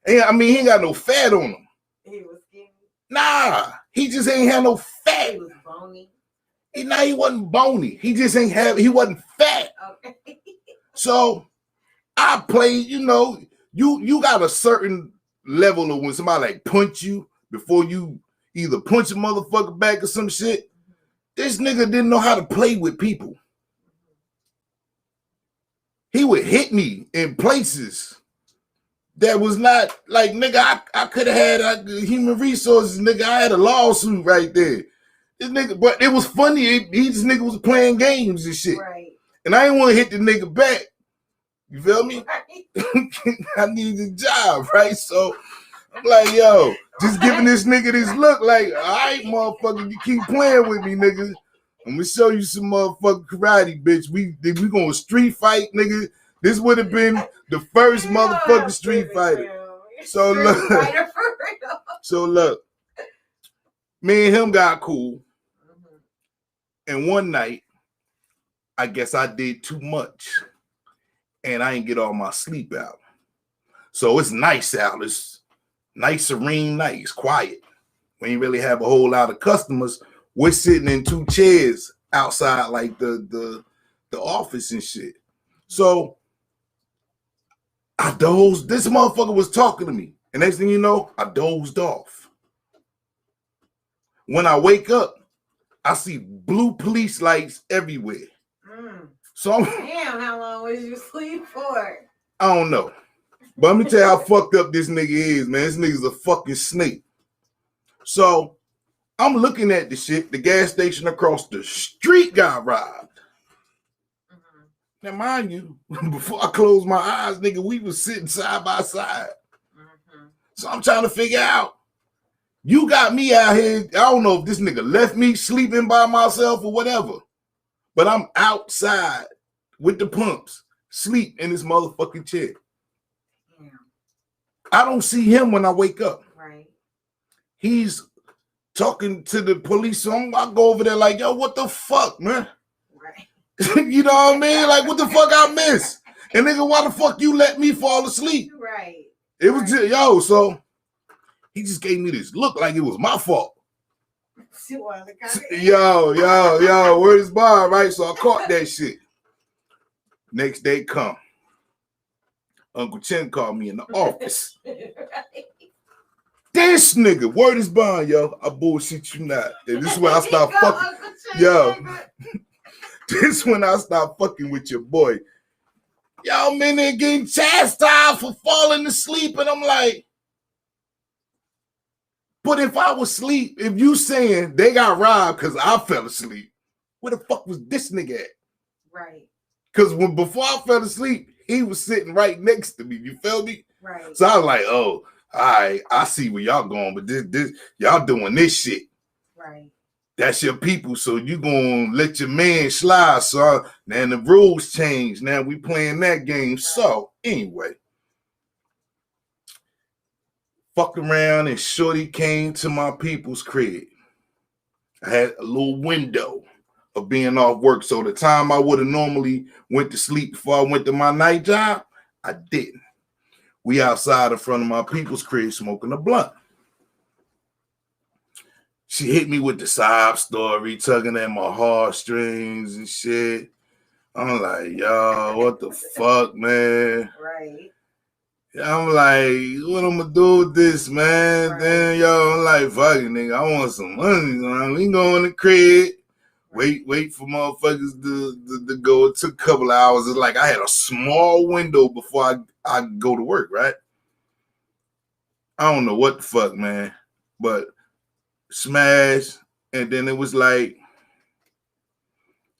He ain't got no fat on him. He was skinny. Nah, he just ain't had no fat. He was bony. He wasn't bony. He just he wasn't fat. Okay. So I played, you got a certain level of when somebody like punch you before you either punch a motherfucker back or some shit. This nigga didn't know how to play with people. He would hit me in places that was not like, nigga, I could have had human resources, nigga. I had a lawsuit right there. This nigga, but it was funny. This nigga was playing games and shit. Right. And I didn't want to hit the nigga back. You feel me? Right. I need a job, right? So I'm like, yo, just giving this nigga this look like, all right, motherfucker, you keep playing with me, nigga. I'm gonna show you some motherfucking karate, bitch. We gonna street fight, nigga. This would have been the first motherfucking street fighter. So look, me and him got cool. And one night, I guess I did too much. And I didn't get all my sleep out. So it's nice out. It's nice, serene night. It's quiet. We ain't really have a whole lot of customers. We're sitting in two chairs outside like the office and shit. So I dozed. This motherfucker was talking to me. And next thing you know, I dozed off. When I wake up, I see blue police lights everywhere. So damn, how long was you asleep for? I don't know. But let me tell you how fucked up this nigga is, man. This nigga's a fucking snake. So I'm looking at the shit. The gas station across the street got robbed. Now, mind you, before I closed my eyes, nigga, we was sitting side by side. So I'm trying to figure out. You got me out here. I don't know if this nigga left me sleeping by myself or whatever. But I'm outside with the pumps, sleep in this motherfucking chair. Yeah. I don't see him when I wake up. Right. He's talking to the police. So I go over there like, yo, what the fuck, man? Right. You know what I mean? Like, what the fuck I miss? And nigga, why the fuck you let me fall asleep? Right. It was just, yo, so he just gave me this look like it was my fault. Yo, where's Bob? Right? So I caught that shit. Next day come. Uncle Chen called me in the office. This nigga, word is bond, yo. I bullshit you not. And this is where I start fucking. Yo. This when I start fucking with your boy. Y'all men there getting chastised for falling asleep, and I'm like, but if I was asleep, if you saying they got robbed because I fell asleep, where the fuck was this nigga at? Right. Because before I fell asleep, he was sitting right next to me. You feel me? Right. So I was like, oh, all right, I see where y'all going, but this y'all doing this shit. Right. That's your people, so you gonna let your man slide. So then the rules change. Now we playing that game. Right. So anyway, fucked around and shorty came to my people's crib. I had a little window of being off work. So the time I would have normally went to sleep before I went to my night job, I didn't. We outside in front of my people's crib smoking a blunt. She hit me with the sob story, tugging at my heartstrings and shit. I'm like, yo, what the fuck, man? Right. I'm like, what I'm gonna do with this, man? Right. Then, yo, I'm like, fuck it, nigga. I want some money. Man. We go in the crib. Wait for motherfuckers to go. It took a couple of hours. It's like I had a small window before I go to work, right? I don't know what the fuck, man. But smash, and then it was like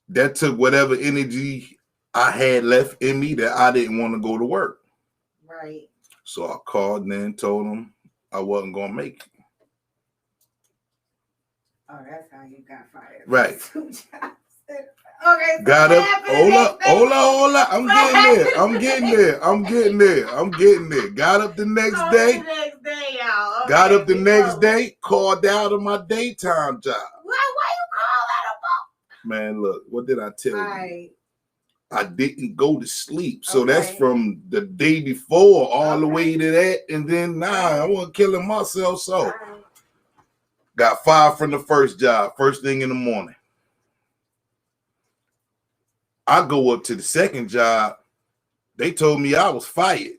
that took whatever energy I had left in me that I didn't want to go to work. Right. So I called and then told them I wasn't gonna make it. Oh, that's how you got fired. Right. Okay. So got up. Hold up. I'm getting there. Got up the next day. Y'all. Okay, got up the next day. Called out of my daytime job. Why you call that about? Man, look. What did I tell you? I didn't go to sleep. So that's from the day before all the way to that. And then I wasn't killing myself. So got fired from the first job, first thing in the morning. I go up to the second job. They told me I was fired.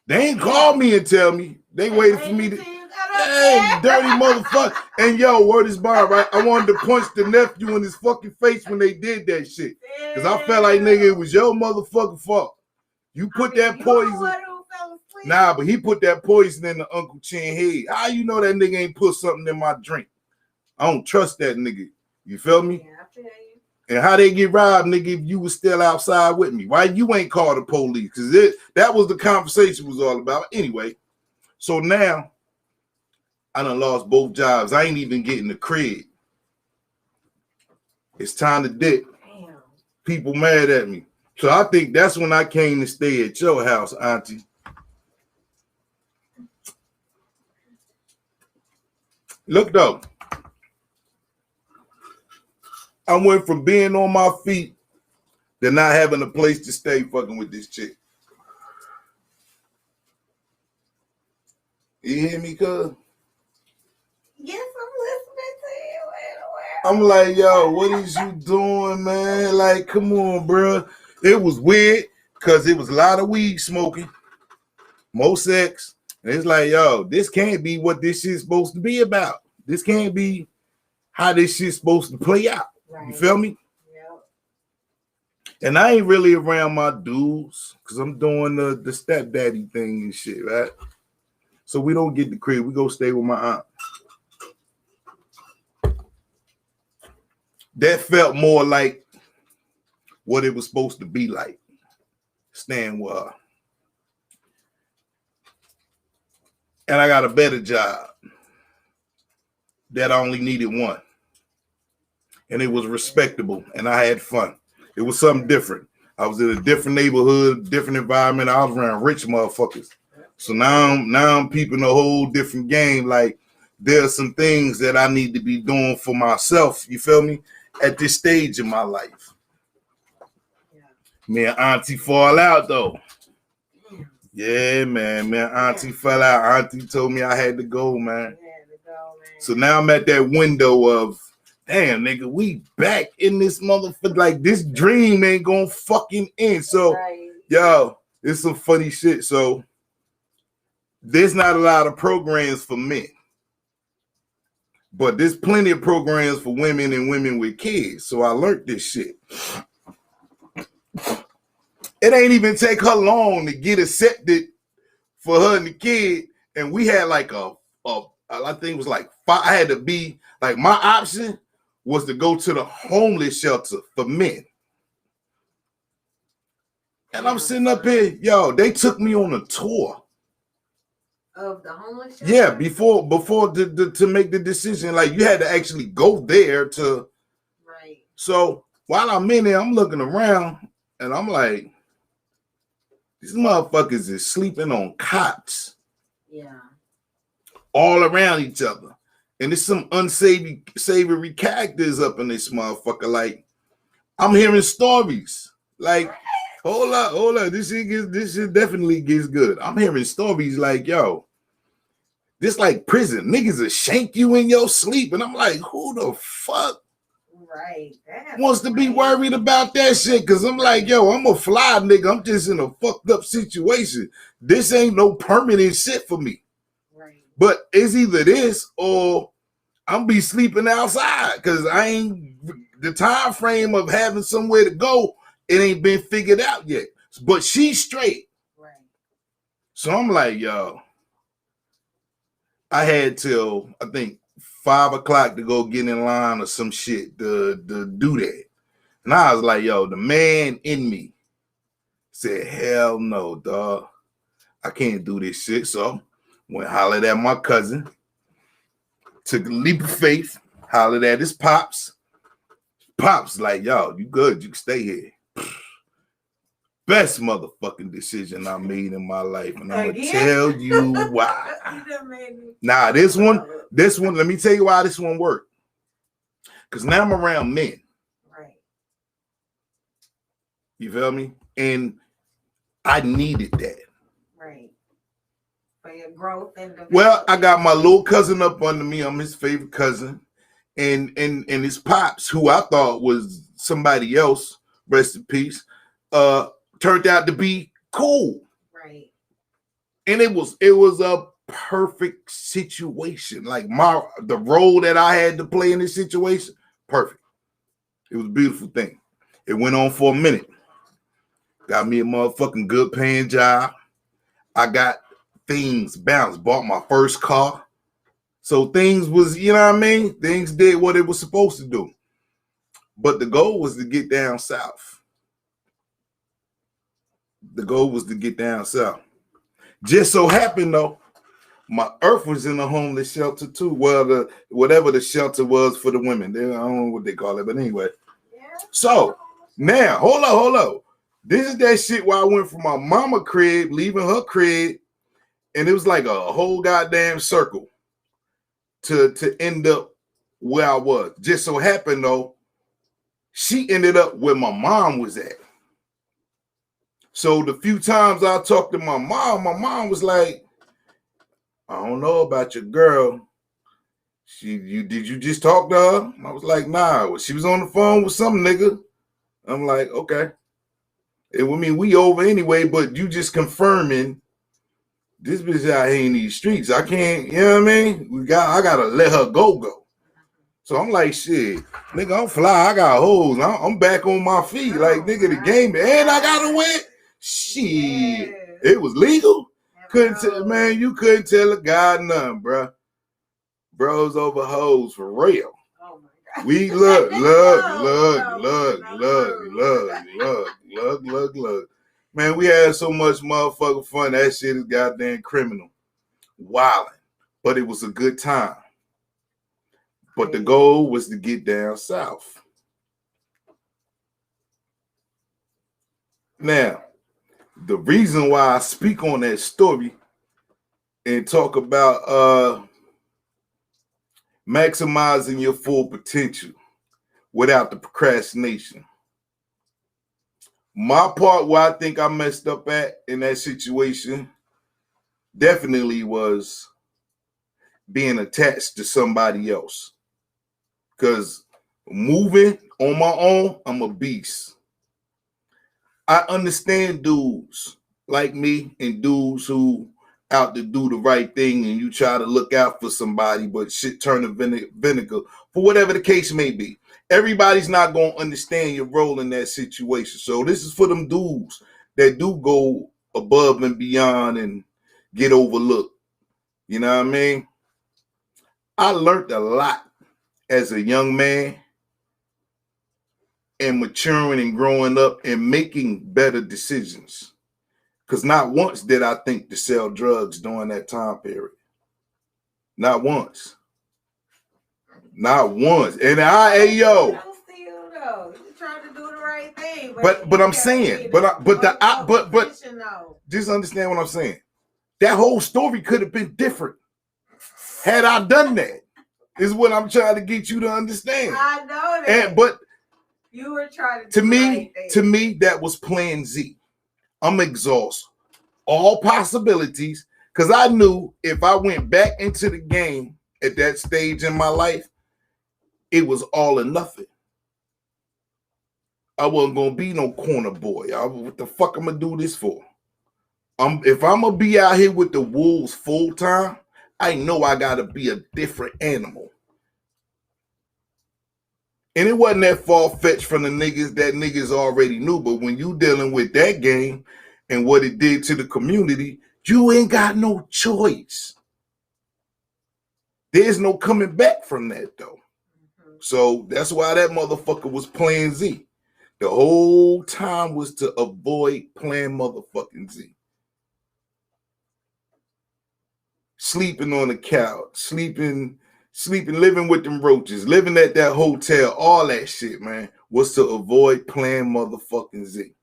They ain't called me and tell me. They waited for me to. Hey, dirty motherfucker. And yo, word is bond, right? I wanted to punch the nephew in his fucking face when they did that shit. Because I felt like, nigga, it was your motherfucking fault. You put that poison. Nah, but he put that poison in the Uncle Chin head. How you know that nigga ain't put something in my drink? I don't trust that nigga. You feel me? Yeah, I feel you. And how they get robbed, nigga, if you was still outside with me? Why you ain't called the police? Because that was the conversation was all about. Anyway, so now I done lost both jobs. I ain't even getting the cred. It's time to dip. Damn. People mad at me. So I think that's when I came to stay at your house, Auntie. Look though. I went from being on my feet to not having a place to stay fucking with this chick. You hear me, cuz? Yes, I'm listening to you. I'm like, yo, what is you doing, man? Like, come on, bro. It was weird because it was a lot of weed smoking, more sex. And it's like, yo, this can't be what this shit's supposed to be about. This can't be how this shit's supposed to play out. Right. You feel me? Yep. And I ain't really around my dudes because I'm doing the stepdaddy thing and shit, right? So we don't get the crib. We go stay with my aunt. That felt more like what it was supposed to be like. Staying with her. And I got a better job that I only needed one. And it was respectable and I had fun. It was something different. I was in a different neighborhood, different environment. I was around rich motherfuckers. So now I'm peeping a whole different game. Like there's some things that I need to be doing for myself. You feel me? At this stage in my life. Yeah. Me and Auntie fall out though. Yeah, man. Auntie fell out. Auntie told me I had to go, man. So now I'm at that window of, damn, nigga, we back in this motherfucker. Like this dream ain't gonna fucking end. So, yo, it's some funny shit. So there's not a lot of programs for men. But there's plenty of programs for women and women with kids. So I learned this shit. It ain't even take her long to get accepted for her and the kid. And we had like I think it was like 5. I had to be like, my option was to go to the homeless shelter for men. And I'm sitting up here, yo, they took me on a tour of the homeless shelter? Yeah, before to make the decision, like you had to actually go there to. Right. So while I'm in there, I'm looking around and I'm like, these motherfuckers is sleeping on cots. Yeah. All around each other. And there's some unsavory characters up in this motherfucker. Like, I'm hearing stories. Like, hold up. This shit definitely gets good. I'm hearing stories like, yo, this like prison. Niggas will shank you in your sleep. And I'm like, who the fuck right wants to be worried about that shit? Because I'm like, yo, I'm a fly nigga. I'm just in a fucked up situation. This ain't no permanent shit for me. Right. But it's either this or I'm be sleeping outside because I ain't the time frame of having somewhere to go. It ain't been figured out yet. But she's straight. Right. So I'm like, yo, I had till I think 5 o'clock to go get in line or some shit to do that. And I was like, yo, the man in me said, hell no, dog. I can't do this shit. So went hollered at my cousin, took a leap of faith, hollered at his pops. Pops like, yo, you good, you can stay here. Best motherfucking decision I made in my life. And I'm gonna tell you why. Nah, this one, let me tell you why this one worked. Because now I'm around men. Right. You feel me? And I needed that. Right. For your growth and development. Well, I got my little cousin up under me. I'm his favorite cousin. And his pops, who I thought was somebody else, rest in peace, turned out to be cool. Right. And it was a perfect situation. Like the role that I had to play in this situation, perfect. It was a beautiful thing. It went on for a minute. Got me a motherfucking good paying job. I got things bounced. Bought my first car. So things was, you know what I mean? Things did what it was supposed to do. But the goal was to get down south. The goal was to get down south. Just so happened, though, my earth was in a homeless shelter, too. Well, whatever the shelter was for the women. I don't know what they call it, but anyway. Yeah. So, now, hold up. This is that shit where I went from my mama crib, leaving her crib, and it was like a whole goddamn circle to end up where I was. Just so happened, though, she ended up where my mom was at. So the few times I talked to my mom was like, I don't know about your girl. Did you just talk to her? And I was like, nah. Well, she was on the phone with some nigga. I'm like, okay. I mean, we over anyway, but you just confirming this bitch out here in these streets. I can't, you know what I mean? I gotta let her go. So I'm like, shit, nigga, I'm fly. I got hoes. I'm back on my feet. Like, nigga, the game, and I gotta win. Shit, it was legal. Couldn't tell, man. You couldn't tell a guy nothing, bro. Bros over hoes for real. Oh my God. We look. Man, we had so much motherfucking fun. That shit is goddamn criminal. Wildin'. But it was a good time. But the goal was to get down south. Now, the reason why I speak on that story and talk about maximizing your full potential without the procrastination. My part where I think I messed up at in that situation definitely was being attached to somebody else. Because moving on my own, I'm a beast. I understand dudes like me and dudes who out to do the right thing and you try to look out for somebody, but shit turn to vinegar for whatever the case may be. Everybody's not going to understand your role in that situation. So this is for them dudes that do go above and beyond and get overlooked. You know what I mean? I learned a lot as a young man and maturing and growing up and making better decisions. Because not once did I think to sell drugs during that time period. Not once. Not once. And hey yo. Don't steal though. You trying to do the right thing. But I'm saying, but just understand what I'm saying. That whole story could have been different had I done that. Is what I'm trying to get you to understand. I know that. But you were trying to do the right thing. To me, that was plan Z. I'm exhausted. All possibilities, because I knew if I went back into the game at that stage in my life, it was all or nothing. I wasn't gonna be no corner boy. What the fuck I'm gonna do this for? If I'm gonna be out here with the wolves full time, I know I gotta be a different animal. And it wasn't that far-fetched from the niggas that niggas already knew. But when you dealing with that game and what it did to the community, you ain't got no choice. There's no coming back from that, though. So that's why that motherfucker was playing Z. The whole time was to avoid playing motherfucking Z. Sleeping on the couch, sleeping, living with them roaches, living at that hotel, all that shit, man, was to avoid playing motherfucking Z.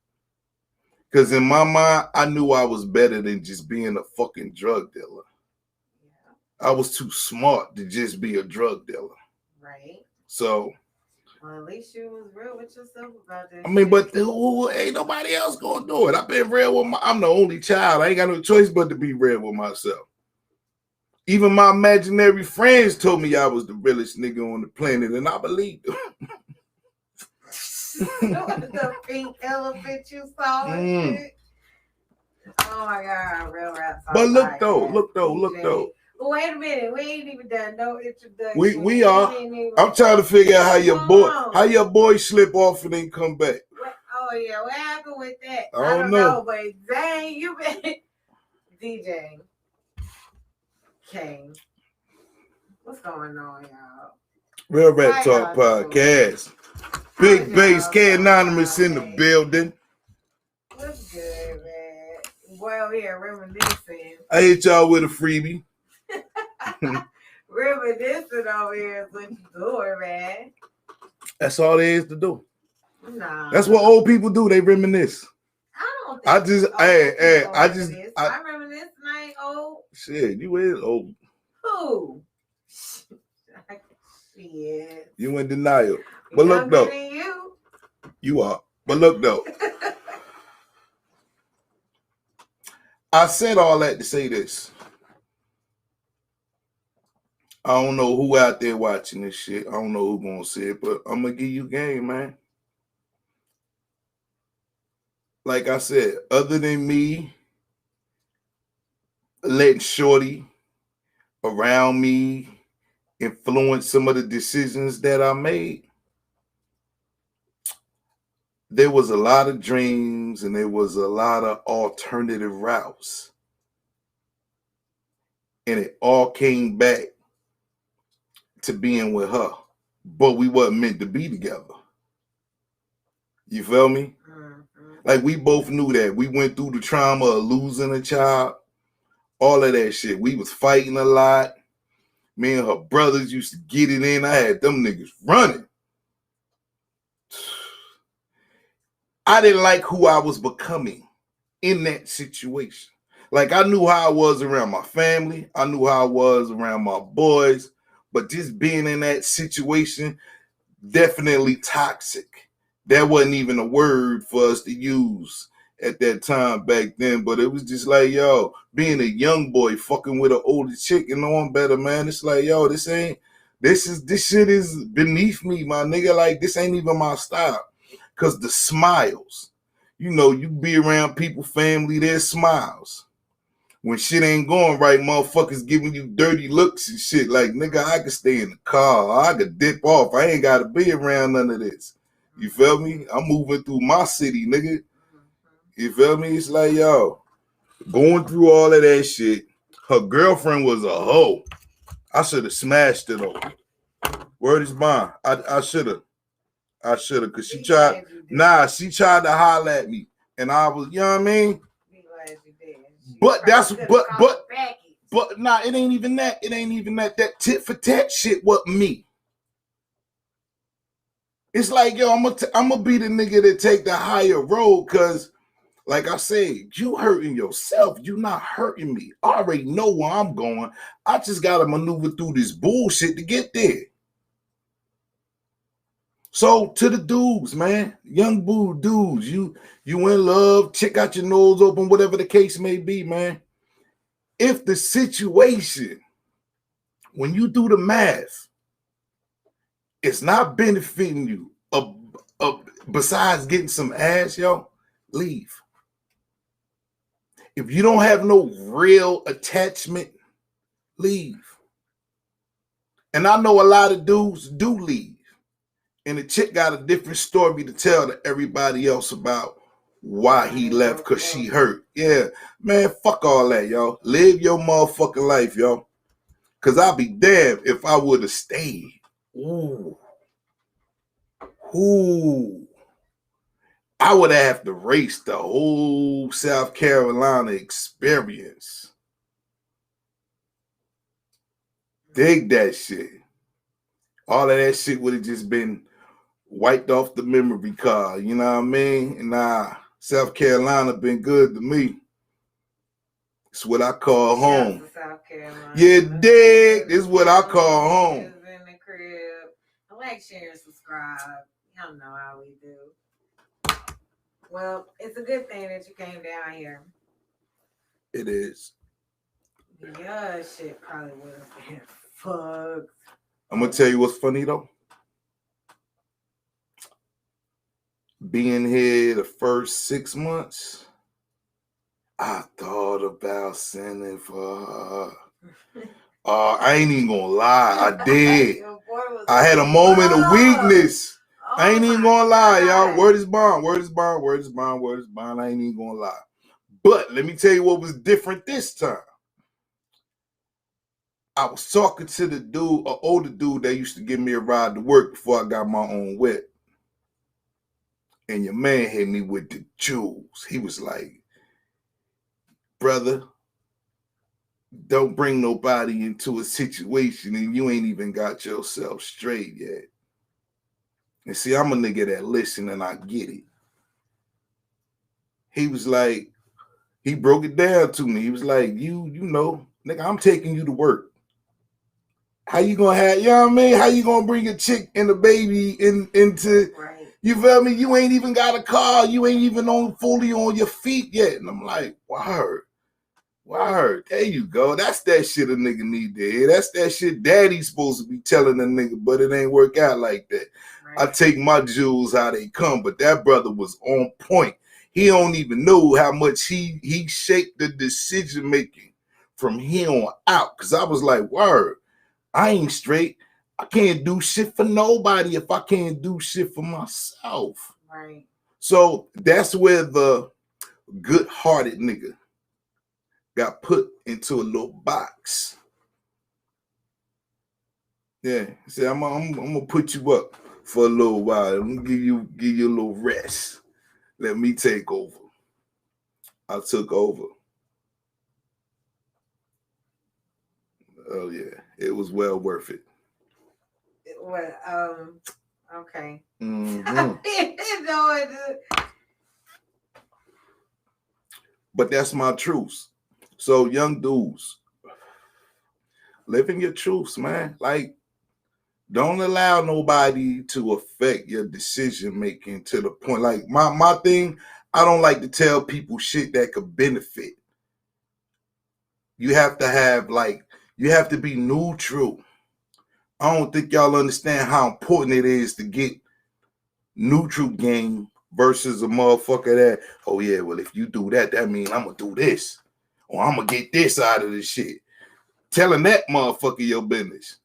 Because in my mind, I knew I was better than just being a fucking drug dealer. Yeah. I was too smart to just be a drug dealer. Right. So. Well, at least you was real with yourself about that. I mean, but ain't nobody else gonna do it. I've been real with I'm the only child. I ain't got no choice but to be real with myself. Even my imaginary friends told me I was the realest nigga on the planet, and I believed them. The pink elephant you saw and shit. Oh my God, real rap. But look though. Wait a minute, we ain't even done no introduction. We are. I'm trying to figure out how your boy slip off and then come back. Oh yeah, what happened with that? I don't know. But dang, you been DJ King. What's going on, y'all? Real Rap Talk Podcast. Big Bass, K Anonymous in the building. What's good, man? Well, here reminiscing. I hit y'all with a freebie. Reminiscing over here is what you doing, man. That's all there is to do. Nah. That's what old people do. They reminisce. I don't think I reminisce and I ain't old. Shit, you is old. Who? Shit. You in denial. But look though. You are. But look though. I said all that to say this. I don't know who out there watching this shit. I don't know who gonna see it, but I'm gonna give you game, man. Like I said, other than me letting Shorty around me influence some of the decisions that I made, there was a lot of dreams and there was a lot of alternative routes. And it all came back to being with her. But we wasn't meant to be together. You feel me? Like we both knew that. We went through the trauma of losing a child. All of that shit. We was fighting a lot. Me and her brothers used to get it in. I had them niggas running. I didn't like who I was becoming in that situation. Like I knew how I was around my family. I knew how I was around my boys. But just being in that situation, definitely toxic. That wasn't even a word for us to use at that time back then. But it was just like, yo, being a young boy fucking with an older chick and knowing better, man. It's like, yo, this shit is beneath me, my nigga. Like, this ain't even my style. Because the smiles, you know, you be around people, family, their smiles. When shit ain't going right, motherfuckers giving you dirty looks and shit. Like, nigga, I could stay in the car. I could dip off. I ain't got to be around none of this. You feel me? I'm moving through my city, nigga. You feel me? It's like, yo, going through all of that shit. Her girlfriend was a hoe. I should have smashed it over. Word is mine. I should have. Because she tried. She tried to holler at me. And I was, you know what I mean? But nah, it ain't even that. It ain't even that. That tit for tat shit wasn't me. It's like, yo, I'm gonna be the nigga that take the higher road, cause, like I said, you hurting yourself. You not hurting me. I already know where I'm going. I just gotta maneuver through this bullshit to get there. So to the dudes, man, young boo dudes, you in love, check out your nose open, whatever the case may be, man. If the situation, when you do the math, it's not benefiting you, besides getting some ass, yo, leave. If you don't have no real attachment, leave. And I know a lot of dudes do leave. And the chick got a different story to tell to everybody else about why he left, because she hurt. Yeah, man, fuck all that, yo. Live your motherfucking life, yo. Because I'll be damned if I would have stayed. Ooh. I would have to race the whole South Carolina experience. Dig that shit. All of that shit would have just been wiped off the memory card, you know what I mean? And South Carolina been good to me. It's what I call home. South Carolina. Yeah, dig. It's what I call home. In the crib. Like, share, and subscribe. Y'all know how we do. Well, it's a good thing that you came down here. It is. Yeah, shit probably would have been fucked. I'm gonna tell you what's funny though. Being here the first 6 months, I thought about sending for her. I ain't even gonna lie, I did. I had a moment of weakness. I ain't even gonna lie, y'all. Word is bond. I ain't even gonna lie. But let me tell you what was different this time. I was talking to the dude, an older dude that used to give me a ride to work before I got my own whip. And your man hit me with the jewels. He was like, brother, don't bring nobody into a situation and you ain't even got yourself straight yet. And see, I'm a nigga that listen and I get it. He was like, he broke it down to me. He was like, you know, nigga, I'm taking you to work. How you gonna have, you know what I mean? How you gonna bring a chick and a baby into, right. You feel me? You ain't even got a car. You ain't even fully on your feet yet. And I'm like, word. There you go. That's that shit a nigga need to hear. That's that shit daddy's supposed to be telling a nigga, but it ain't work out like that. Right. I take my jewels how they come, but that brother was on point. He don't even know how much he shaped the decision making from here on out. Cause I was like, word, I ain't straight. I can't do shit for nobody if I can't do shit for myself. Right. So that's where the good-hearted nigga got put into a little box. Yeah, see, I'm gonna put you up for a little while. I'm gonna give you a little rest. Let me take over. I took over. Oh yeah, it was well worth it. Well, okay. Mm-hmm. But that's my truth. So young dudes, living your truths, man. Like, don't allow nobody to affect your decision making to the point. Like my thing, I don't like to tell people shit that could benefit. You have to be neutral. I don't think y'all understand how important it is to get neutral game versus a motherfucker that, oh yeah, well, if you do that, that means I'm gonna do this. or I'm gonna get this out of this shit. Telling that motherfucker your business.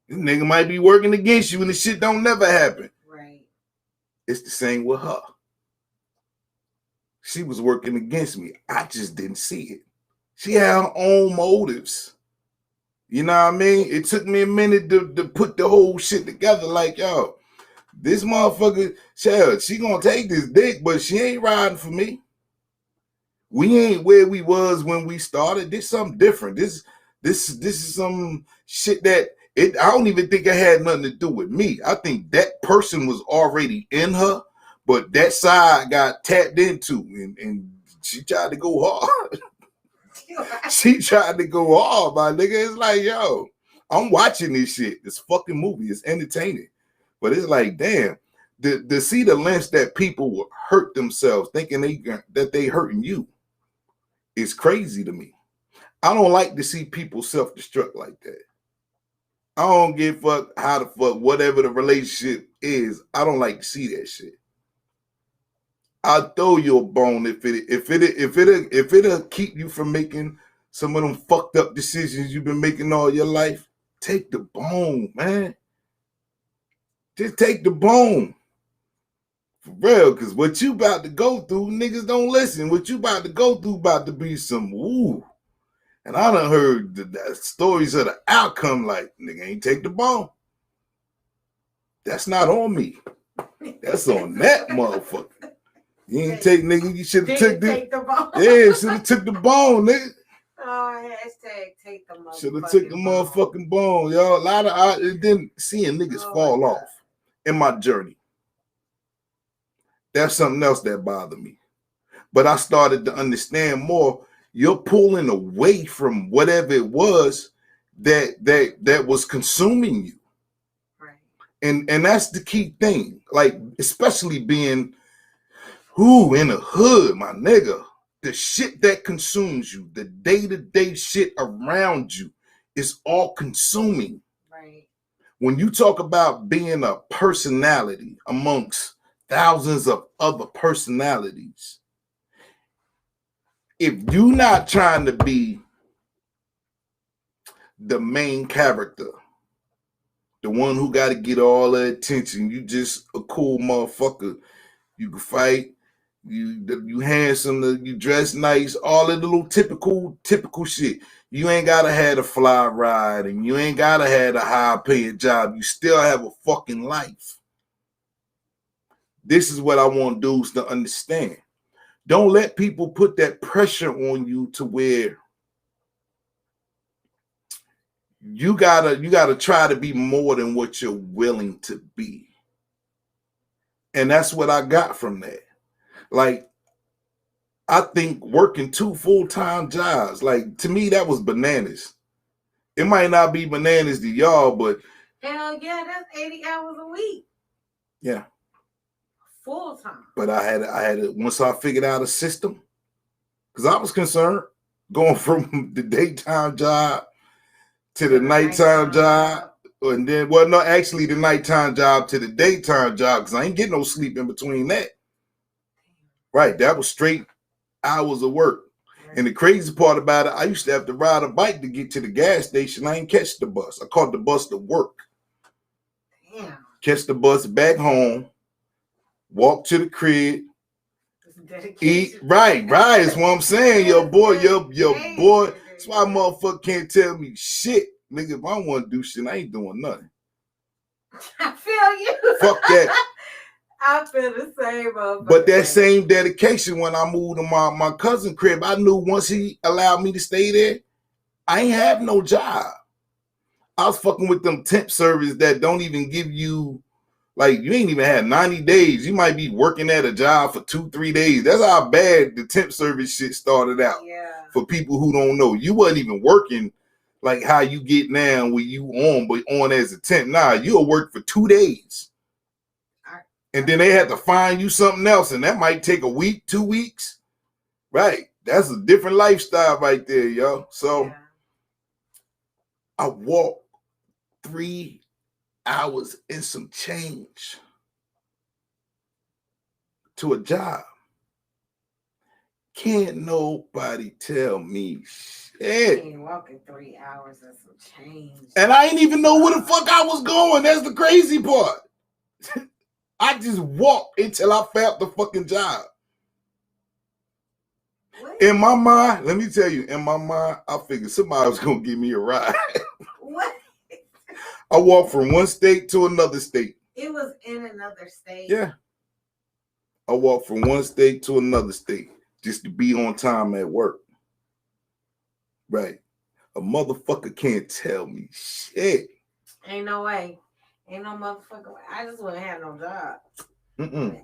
This nigga might be working against you and the shit don't never happen. Right. It's the same with her. She was working against me. I just didn't see it. She had her own motives. You know what I mean? It took me a minute to put the whole shit together. Like, yo, this motherfucker, she gonna take this dick, but she ain't riding for me. We ain't where we was when we started. This something different. This is some shit that I don't even think it had nothing to do with me. I think that person was already in her, but that side got tapped into, and she tried to go hard. She tried to go hard, my nigga. It's like, yo, I'm watching this shit. This fucking movie is entertaining, but it's like, damn, to see the lengths that people will hurt themselves thinking that they hurting you is crazy to me. I don't like to see people self-destruct like that. I don't give a fuck how the fuck whatever the relationship is. I don't like to see that shit. I'll throw you a bone if it'll keep you from making some of them fucked up decisions you've been making all your life. Take the bone, man. Just take the bone. For real, because what you about to go through, niggas don't listen. What you about to go through about to be some ooh. And I done heard the stories of the outcome like, nigga ain't take the bone. That's not on me. That's on that motherfucker. You ain't take, nigga, you should have took the bone. Yeah, should have took the bone, nigga. Oh, hashtag take the motherfucking should have took the motherfucking bone, y'all. A lot of it didn't seeing niggas fall off in my journey. That's something else that bothered me. But I started to understand more. You're pulling away from whatever it was that was consuming you. Right. And that's the key thing. Like, especially being in the hood, my nigga. The shit that consumes you, the day-to-day shit around you is all consuming. Right. When you talk about being a personality amongst thousands of other personalities, if you're not trying to be the main character, the one who got to get all the attention, you just a cool motherfucker. You can fight, you handsome, you dress nice, all of the little typical shit. You ain't gotta have a fly ride, and you ain't gotta have a high-paying job. You still have a fucking life. This is what I want dudes to understand. Don't let people put that pressure on you to where you gotta try to be more than what you're willing to be. And that's what I got from that. Like, I think working 2 full-time jobs, like, to me, that was bananas. It might not be bananas to y'all, but hell yeah, that's 80 hours a week. Yeah. Full time. But I had it once I figured out a system, because I was concerned going from the daytime job to the nighttime job. And then, well, no, actually the nighttime job to the daytime job, because I ain't getting no sleep in between that. Right, that was straight hours of work. And the crazy part about it, I used to have to ride a bike to get to the gas station. I ain't catch the bus. I caught the bus to work. Damn. Catch the bus back home, walk to the crib, eat. Right. Is what I'm saying. Your boy. That's why motherfucker can't tell me shit. Nigga, if I want to do shit, I ain't doing nothing. I feel you. Fuck that. I feel the same. But that same dedication, when I moved to my cousin crib, I knew once he allowed me to stay there, I ain't have no job. I was fucking with them temp service that don't even give you, like, you ain't even had 90 days. You might be working at a job for 2-3 days. That's how bad the temp service shit started out. Yeah. For people who don't know, you wasn't even working like how you get now when you on as a temp. Nah, you'll work for 2 days. And then they had to find you something else, and that might take a week, 2 weeks. Right. That's a different lifestyle right there, yo. So yeah. I walked 3 hours and some change to a job. Can't nobody tell me I shit. ain't walking 3 hours and some change. And I ain't even know where the fuck I was going. That's the crazy part. I just walked until I found the fucking job. What? In my mind, let me tell you, in my mind, I figured somebody was gonna give me a ride. What? I walked from one state to another state. It was in another state. Yeah. I walked from one state to another state just to be on time at work. Right. A motherfucker can't tell me shit. Ain't no way. Ain't no motherfucker way. I just wouldn't have no job. Mm-mm.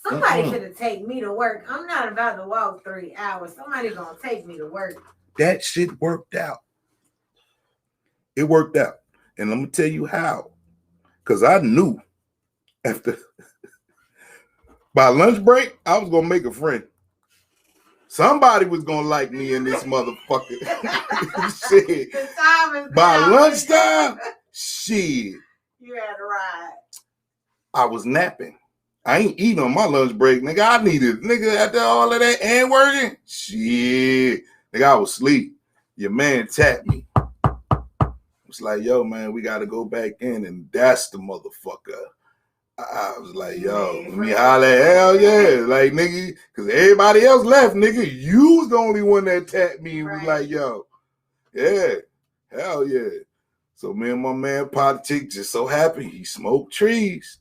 Somebody finna take me to work. I'm not about to walk 3 hours. Somebody gonna take me to work. That shit worked out. It worked out. And I'm gonna tell you how. Because I knew after by lunch break, I was gonna make a friend. Somebody was gonna like me in this motherfucker. Shit. The time is By gone. lunchtime, shit. You had to ride. I was napping. I ain't eating on my lunch break, nigga. I needed, nigga, after all of that and working, shit. Nigga, I was asleep. Your man tapped me. It's like, yo, man, we gotta go back in, and that's the motherfucker. I was like, yo, let me holler, hell yeah. Like, nigga, because everybody else left, nigga. You was the only one that tapped me and was like, yo, yeah, hell yeah. So me and my man Politic just so happy he smoked trees.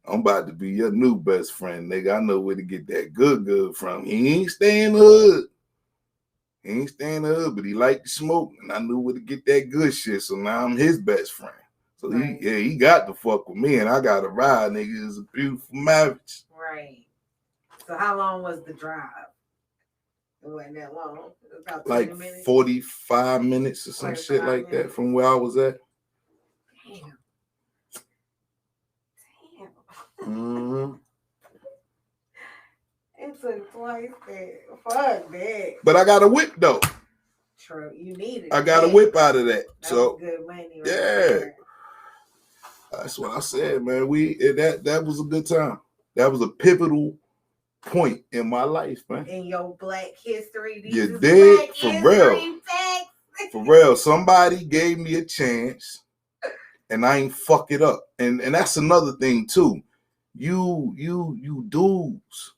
I'm about to be your new best friend, nigga. I know where to get that good from. He ain't stay in the hood. He ain't stay in the hood, but he liked to smoke, and I knew where to get that good shit. So now I'm his best friend. So he got to fuck with me, and I got to ride, nigga. It's a beautiful marriage. Right. So how long was the drive? It wasn't that long. It was about 20 Like minutes. 45 minutes or some shit like that from where I was at. Damn. Mm-hmm. It took twice that. Fuck that. But I got a whip though. True. You needed. I got a whip out of that. That So was good money. Right yeah. there. That's what I said, man. That was a good time. That was a pivotal point in my life, man. In your Black history. You did, for real. Facts. For real. Somebody gave me a chance and I ain't fuck it up. And that's another thing too. You dudes.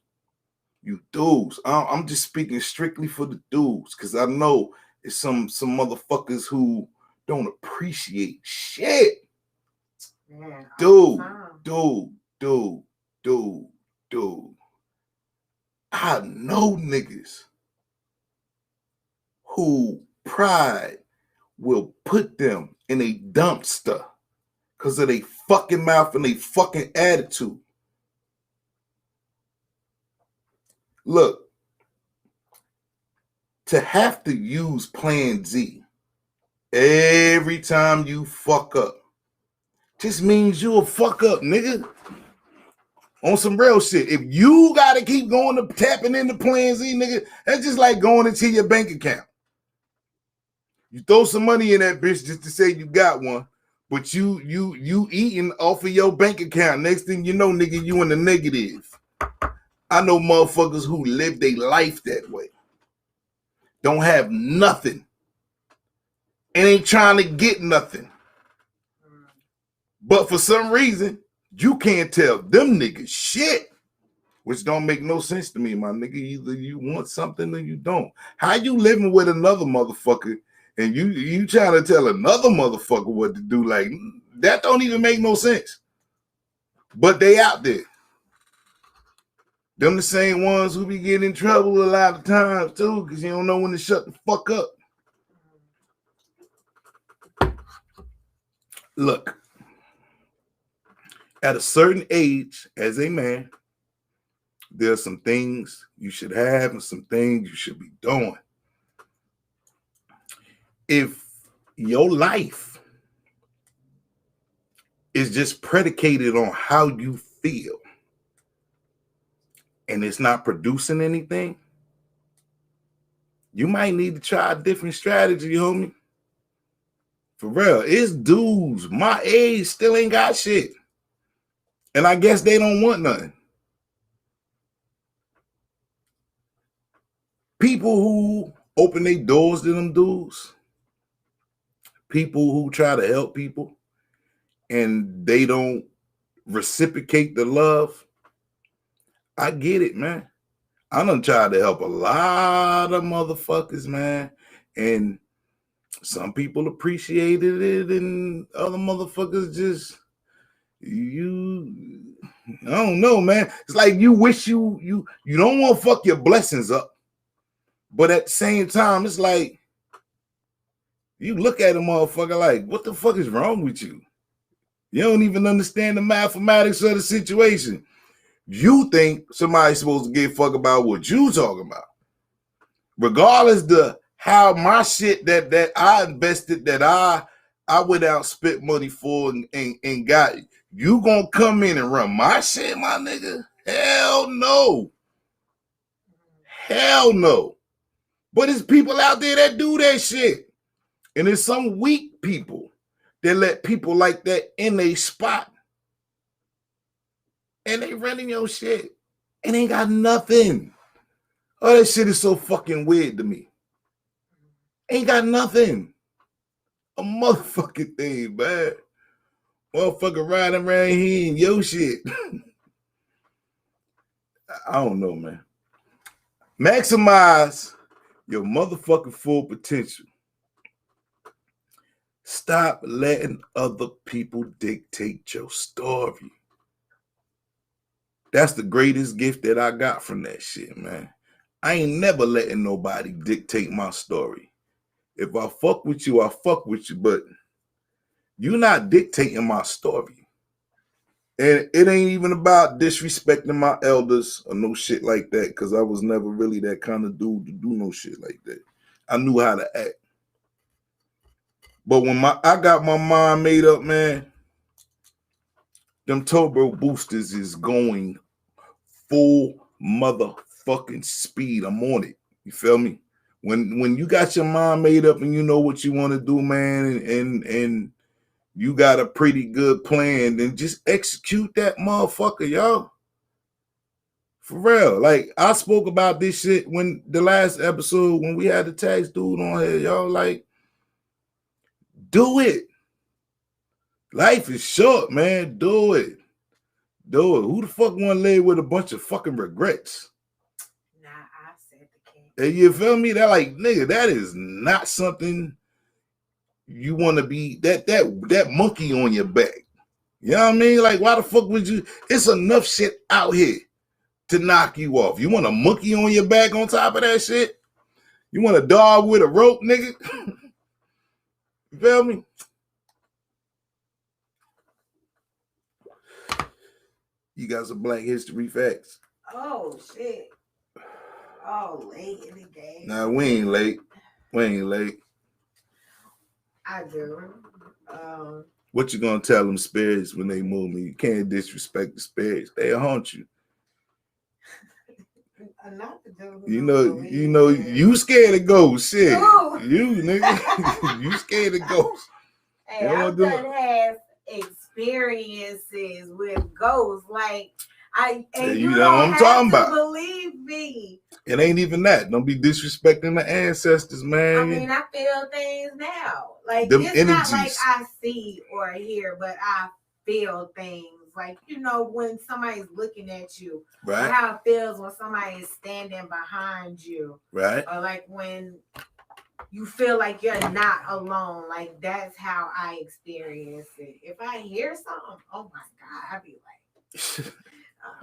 You dudes. I'm just speaking strictly for the dudes because I know it's some motherfuckers who don't appreciate shit. Man, Dude. I know niggas who pride will put them in a dumpster because of their fucking mouth and their fucking attitude. Look, to have to use Plan Z every time you fuck up just means you a fuck up, nigga. On some real shit. If you gotta keep going to tapping into Plan Z, nigga, that's just like going into your bank account. You throw some money in that bitch just to say you got one, but you eating off of your bank account. Next thing you know, nigga, you in the negative. I know motherfuckers who live their life that way. Don't have nothing. And ain't trying to get nothing. But for some reason, you can't tell them niggas shit. Which don't make no sense to me, my nigga. Either you want something or you don't. How you living with another motherfucker and you trying to tell another motherfucker what to do? Like, that don't even make no sense. But they out there. Them the same ones who be getting in trouble a lot of times too, because you don't know when to shut the fuck up. Look, at a certain age, as a man, there are some things you should have and some things you should be doing. If your life is just predicated on how you feel and it's not producing anything, you might need to try a different strategy, homie. For real, it's dudes my age still ain't got shit. And I guess they don't want nothing. People who open their doors to them dudes, people who try to help people and they don't reciprocate the love, I get it, man. I done tried to help a lot of motherfuckers, man. And some people appreciated it and other motherfuckers just, I don't know, man. It's like you wish you don't want to fuck your blessings up. But at the same time, it's like you look at a motherfucker like, what the fuck is wrong with you? You don't even understand the mathematics of the situation. You think somebody's supposed to give a fuck about what you talking about. Regardless the how my shit that I invested, that I went out, spent money for and got, you gonna come in and run my shit, my nigga? Hell no. Hell no. But there's people out there that do that shit. And there's some weak people that let people like that in their spot. And they running your shit. And ain't got nothing. Oh, that shit is so fucking weird to me. Ain't got nothing. A motherfucking thing, man. Motherfucker riding around here in your shit. I don't know, man. Maximize your motherfucking full potential. Stop letting other people dictate your story. That's the greatest gift that I got from that shit, man. I ain't never letting nobody dictate my story. If I fuck with you, I fuck with you, but you're not dictating my story. And it ain't even about disrespecting my elders or no shit like that, because I was never really that kind of dude to do no shit like that. I knew how to act. But when I got my mind made up, man, them turbo boosters is going full motherfucking speed. I'm on it. You feel me? When you got your mind made up and you know what you want to do, man, and you got a pretty good plan, then just execute that motherfucker, y'all. For real. Like, I spoke about this shit when the last episode, when we had the tax dude on here, y'all. Like, do it. Life is short, man. Do it. Do it. Who the fuck want to live with a bunch of fucking regrets? Nah, I said the king. And you feel me? That like, nigga, that is not something you want to be, that monkey on your back. You know what I mean? Like, why the fuck would you? It's enough shit out here to knock you off. You want a monkey on your back on top of that shit? You want a dog with a rope, nigga? You feel me? You got some Black History facts. Oh shit. Oh, late in the game. Nah, we ain't late. We ain't late. I do. What you gonna tell them spirits when they move me? You can't disrespect the spirits. They'll haunt you. Not to do. You know, you scared of ghosts. Shit. No. You nigga. You scared of ghosts. Hey, I've done had experiences with ghosts. Like you know what I'm talking about. Believe me. It ain't even that. Don't be disrespecting the ancestors, man. I mean, I feel things now. Like, them it's energies. Not like I see or hear, but I feel things. Like, you know, when somebody's looking at you, right? Or how it feels when somebody is standing behind you, right? Or like when you feel like you're not alone. Like, that's how I experience it. If I hear something, oh my God, I'd be like,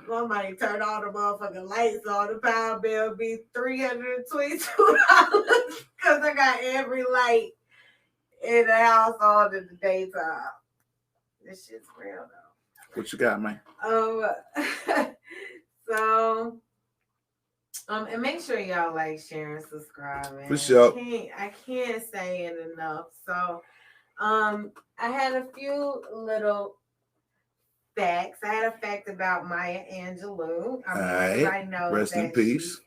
somebody turn all the motherfucking lights on, the power bill be $322 because I got every light in the house on in the daytime. This shit's real though. What you got, man? So, and make sure y'all like, share, and subscribe, man. For sure. I can't say it enough. So, I had a few little facts. I had a fact about Maya Angelou. I know rest in peace.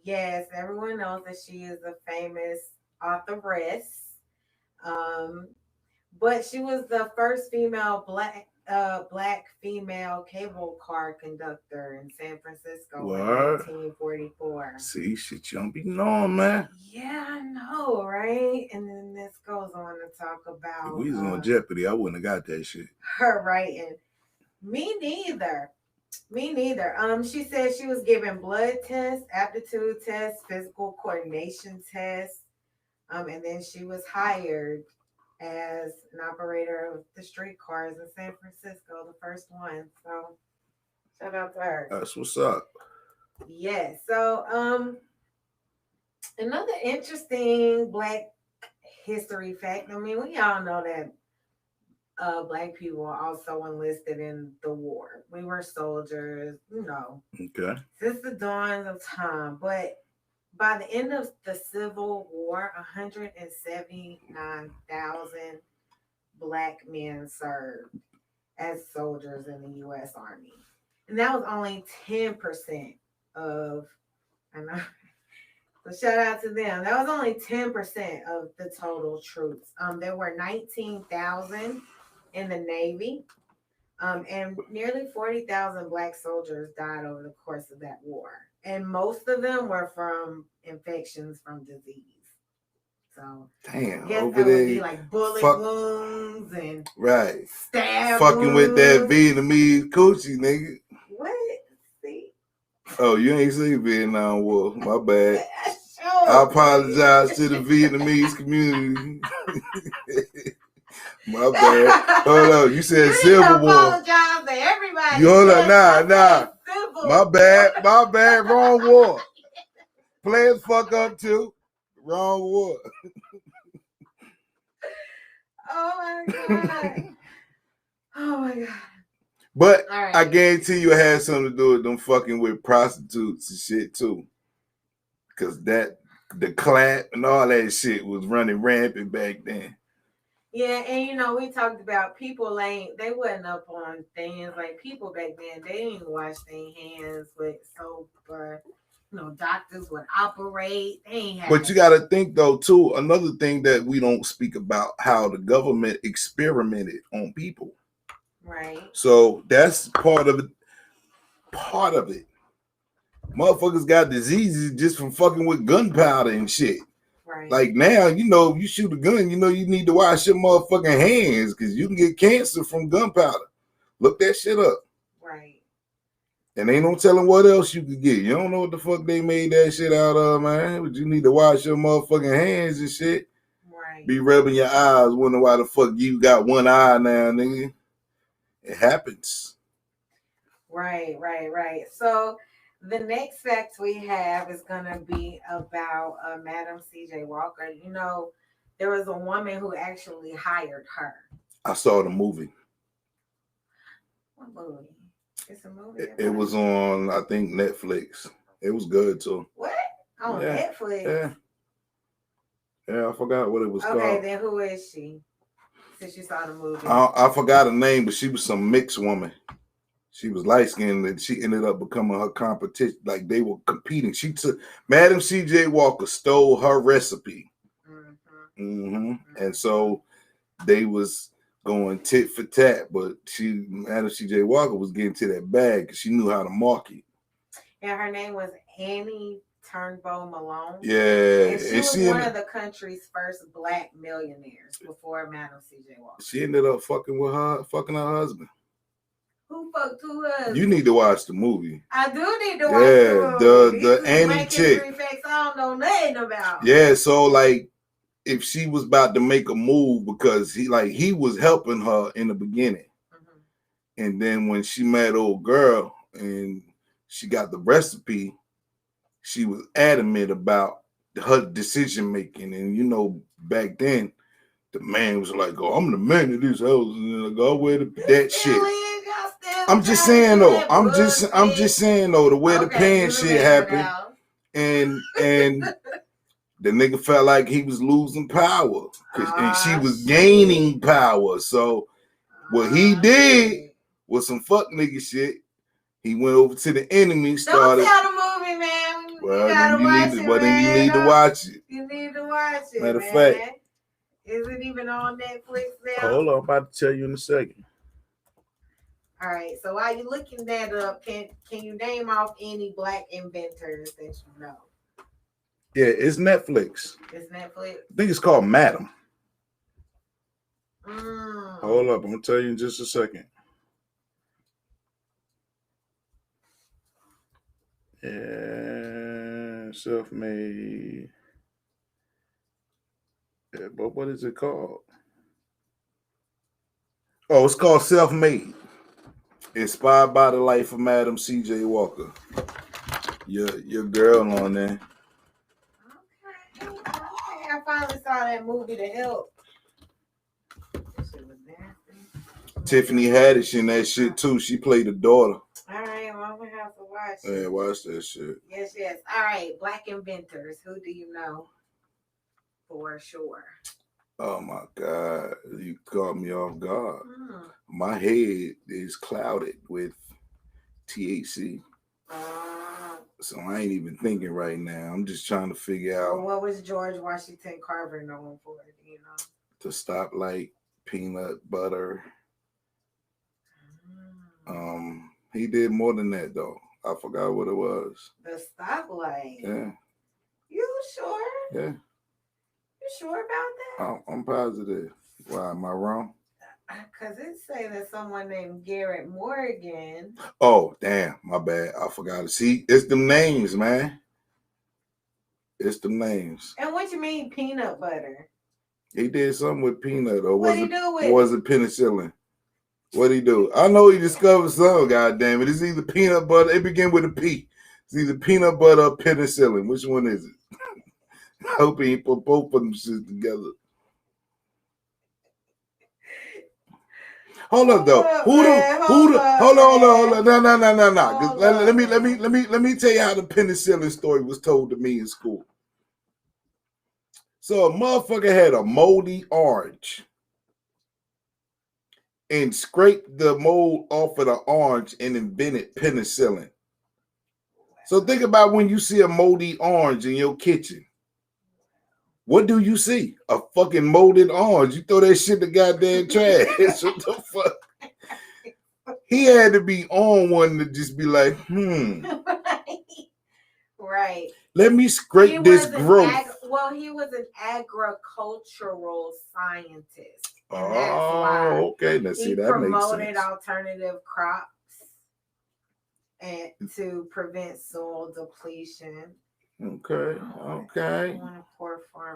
Yes, everyone knows that she is a famous authoress. But she was the first female Black black female cable car conductor in San Francisco What? in 1944. See, shit, you don't be knowing, man. Yeah, I know, right? And then this goes on to talk about If we was on Jeopardy, I wouldn't have got that shit. her writing. Me neither. She said she was given blood tests, aptitude tests, physical coordination tests, and then she was hired as an operator of the streetcars in San Francisco, the first one. So shout out to her. That's what's up. Yes. So another interesting Black history fact. I mean, we all know that Black people are also enlisted in the war. We were soldiers, Okay. since the dawn of time. But by the end of the Civil War, 179,000 Black men served as soldiers in the U.S. Army. And that was only 10% of, I know. So shout out to them. That was only 10% of the total troops. There were 19,000 in the Navy, and nearly 40,000 Black soldiers died over the course of that war. And most of them were from infections from disease. So damn, I guess over that would there, be like bullet wounds and right, stab fucking with that wounds. Vietnamese coochie, nigga. What? See? Oh, you ain't seen Vietnam War. My bad. Sure. I apologize to the Vietnamese community. My bad. Hold on. You said Civil War. Apologize to everybody. You hold on. Nah. My bad. Wrong war. Players fuck up too. Wrong war. Oh my God. Oh my God. But right. I guarantee you it had something to do with them fucking with prostitutes and shit too. Cause the clap and all that shit was running rampant back then. Yeah, and we talked about people they wasn't up on things like people back then. They didn't wash their hands with soap or doctors would operate. They ain't have But you got to think though too. Another thing that we don't speak about how the government experimented on people. Right. So that's part of it. Motherfuckers got diseases just from fucking with gunpowder and shit. Right. Like now, you shoot a gun, you need to wash your motherfucking hands because you can get cancer from gunpowder. Look that shit up. Right. And ain't no telling what else you could get. You don't know what the fuck they made that shit out of, man. But you need to wash your motherfucking hands and shit. Right. Be rubbing your eyes, wondering why the fuck you got one eye now, nigga. It happens. Right. So the next fact we have is going to be about Madam C.J. Walker. There was a woman who actually hired her. I saw the movie. What movie? It's a movie. It was on, I think, Netflix. It was good too. What? On Netflix? Yeah, I forgot what it was called. Okay, then who is she? Since you saw the movie. I forgot her name, but she was some mixed woman. She was light skinned and she ended up becoming her competition. Like they were competing. Madam C.J. Walker stole her recipe. And so they was going tit for tat, but Madam C.J. Walker was getting to that bag because she knew how to market. And her name was Annie Turnbow Malone. Yeah. And she was one of the country's first Black millionaires before Madam C.J. Walker. She ended up fucking her husband. Who fucked who husband? You need to watch the movie. I do need to watch the movie. The Annie chick. Facts I don't know nothing about. Yeah, so like if she was about to make a move because he was helping her in the beginning. And then when she met old girl and she got the recipe, she was adamant about her decision making. And back then the man was like, "Oh, I'm the man of this house, and I wear that shit." I'm just saying though. I'm just saying though. The way the pants shit happened, and the nigga felt like he was losing power, and she was gaining power. So what he did was some fuck nigga shit. He went over to the enemy. Started. Don't tell the movie, man. Well, then you need to watch it. You need to watch it. Matter of fact, is it even on Netflix now? Hold on, I'm about to tell you in a second. All right. So while you're looking that up, can you name off any black inventors that you know? Yeah, it's Netflix. It's Netflix. I think it's called Madam. Mm. Hold up, I'm gonna tell you in just a second. Yeah, self-made. Yeah, but what is it called? Oh, it's called Self-Made. Inspired by the life of Madam C.J. Walker. Your girl on there. Okay. I finally saw that movie to help. That shit was nasty. Tiffany Haddish in that shit too. She played the daughter. All right, well, I'm gonna have to watch it. Yeah, watch that shit. Yes. All right, black inventors. Who do you know for sure? Oh my God, you caught me off guard. My head is clouded with THC. So I ain't even thinking right now. I'm just trying to figure out. Well, what was George Washington Carver known for? Do you know? To stoplight, peanut butter. He did more than that though. I forgot what it was. The stoplight. Yeah. You sure? Yeah. You sure about that? I'm positive. Why am I wrong? Because it say that someone named Garrett Morgan. Oh, damn, my bad. I forgot to see. It's them names, man. It's them names. And what you mean peanut butter? He did something with peanut, or what he do with was it penicillin? What'd he do? I know he discovered some, goddamn it. It's either peanut butter, it began with a P. It's either peanut butter or penicillin. Which one is it? I hope he put both of them shit together. Hold up though. Hold on. No. Let me tell you how the penicillin story was told to me in school. So a motherfucker had a moldy orange and scraped the mold off of the orange and invented penicillin. So think about when you see a moldy orange in your kitchen. What do you see? A fucking molded orange. You throw that shit in the goddamn trash. What the fuck? He had to be on one to just be like, Right. Let me scrape this growth. He was an agricultural scientist. And that's why okay. Let's see, that makes sense. He promoted alternative crops and to prevent soil depletion. Okay.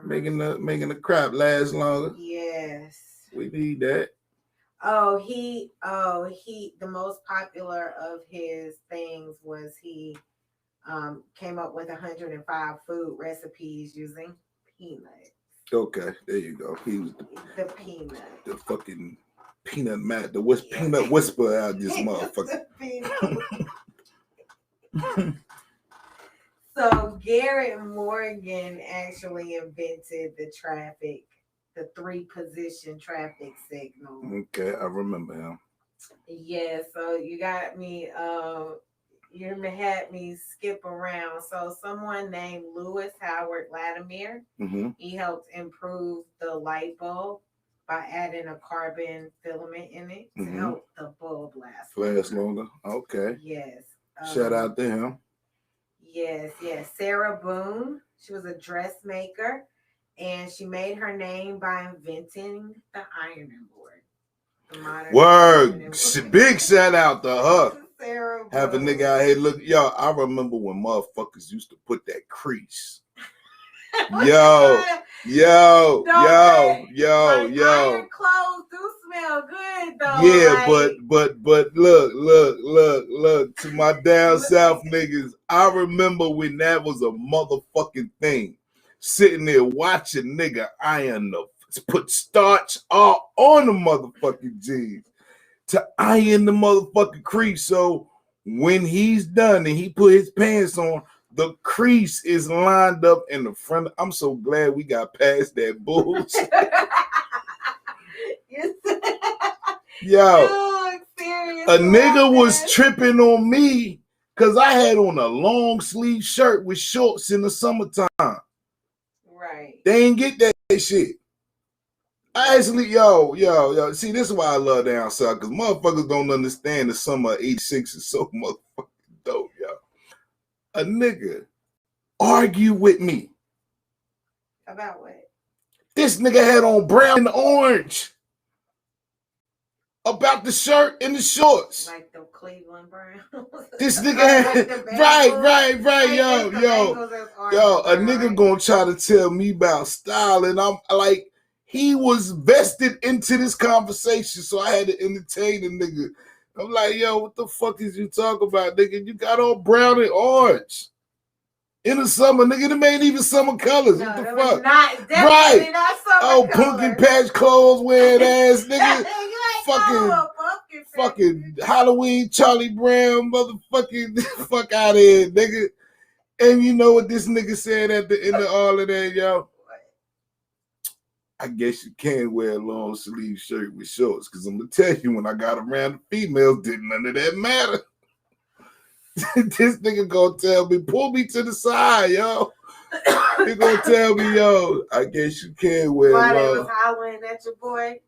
Making the crop last longer. Yes. We need that. The most popular of his things was he came up with 105 food recipes using peanuts. Okay, there you go. He was the peanut. The fucking peanut man. Peanut whisperer out this motherfucker. So Garrett Morgan actually invented the 3-position traffic signal. Okay, I remember him. Yeah, so you got me you had me skip around. So someone named Lewis Howard Latimer, he helped improve the light bulb by adding a carbon filament in it to help the bulb last longer. Okay. Yes. Shout out to him. Yes. Sarah Boone, she was a dressmaker, and she made her name by inventing the ironing board. Word. Big shout out to her. Sarah Boone. Have a nigga out here look. Yo, I remember when motherfuckers used to put that crease. Yo. Iron clothes do smell good though. Yeah, but look to my down south niggas. I remember when that was a motherfucking thing. Sitting there watching nigga iron put starch all on the motherfucking jeans to iron the motherfucking crease. So when he's done and he put his pants on, the crease is lined up in the front. I'm so glad we got past that bullshit. Yo, a nigga was tripping on me because I had on a long sleeve shirt with shorts in the summertime. Right. They ain't get that shit. I actually, yo. See, this is why I love down south, because motherfuckers don't understand the summer of '86 is so motherfucking dope, yo. A nigga argue with me. About what? This nigga had on brown and orange about the shirt and the shorts. Like the Cleveland Browns. This nigga had, right, Like yo. A nigga gonna try to tell me about style, and I'm like, he was vested into this conversation, so I had to entertain the nigga. I'm like, yo, what the fuck is you talking about, nigga? You got all brown and orange in the summer, nigga. Them ain't even summer colors. No, what the fuck? Right. Not summer Oh, colors. pumpkin patch clothes wearing ass, nigga. Fucking fucking Halloween Charlie Brown, motherfucking fuck out of here, nigga. And you know what this nigga said at the end of all of that, yo? I guess you can wear a long sleeve shirt with shorts, because I'm gonna tell you, when I got around the females, didn't none of that matter. This nigga gonna tell me, pull me to the side, yo. He gonna tell me, yo, I guess you can wear While they long. was hollering at your boy,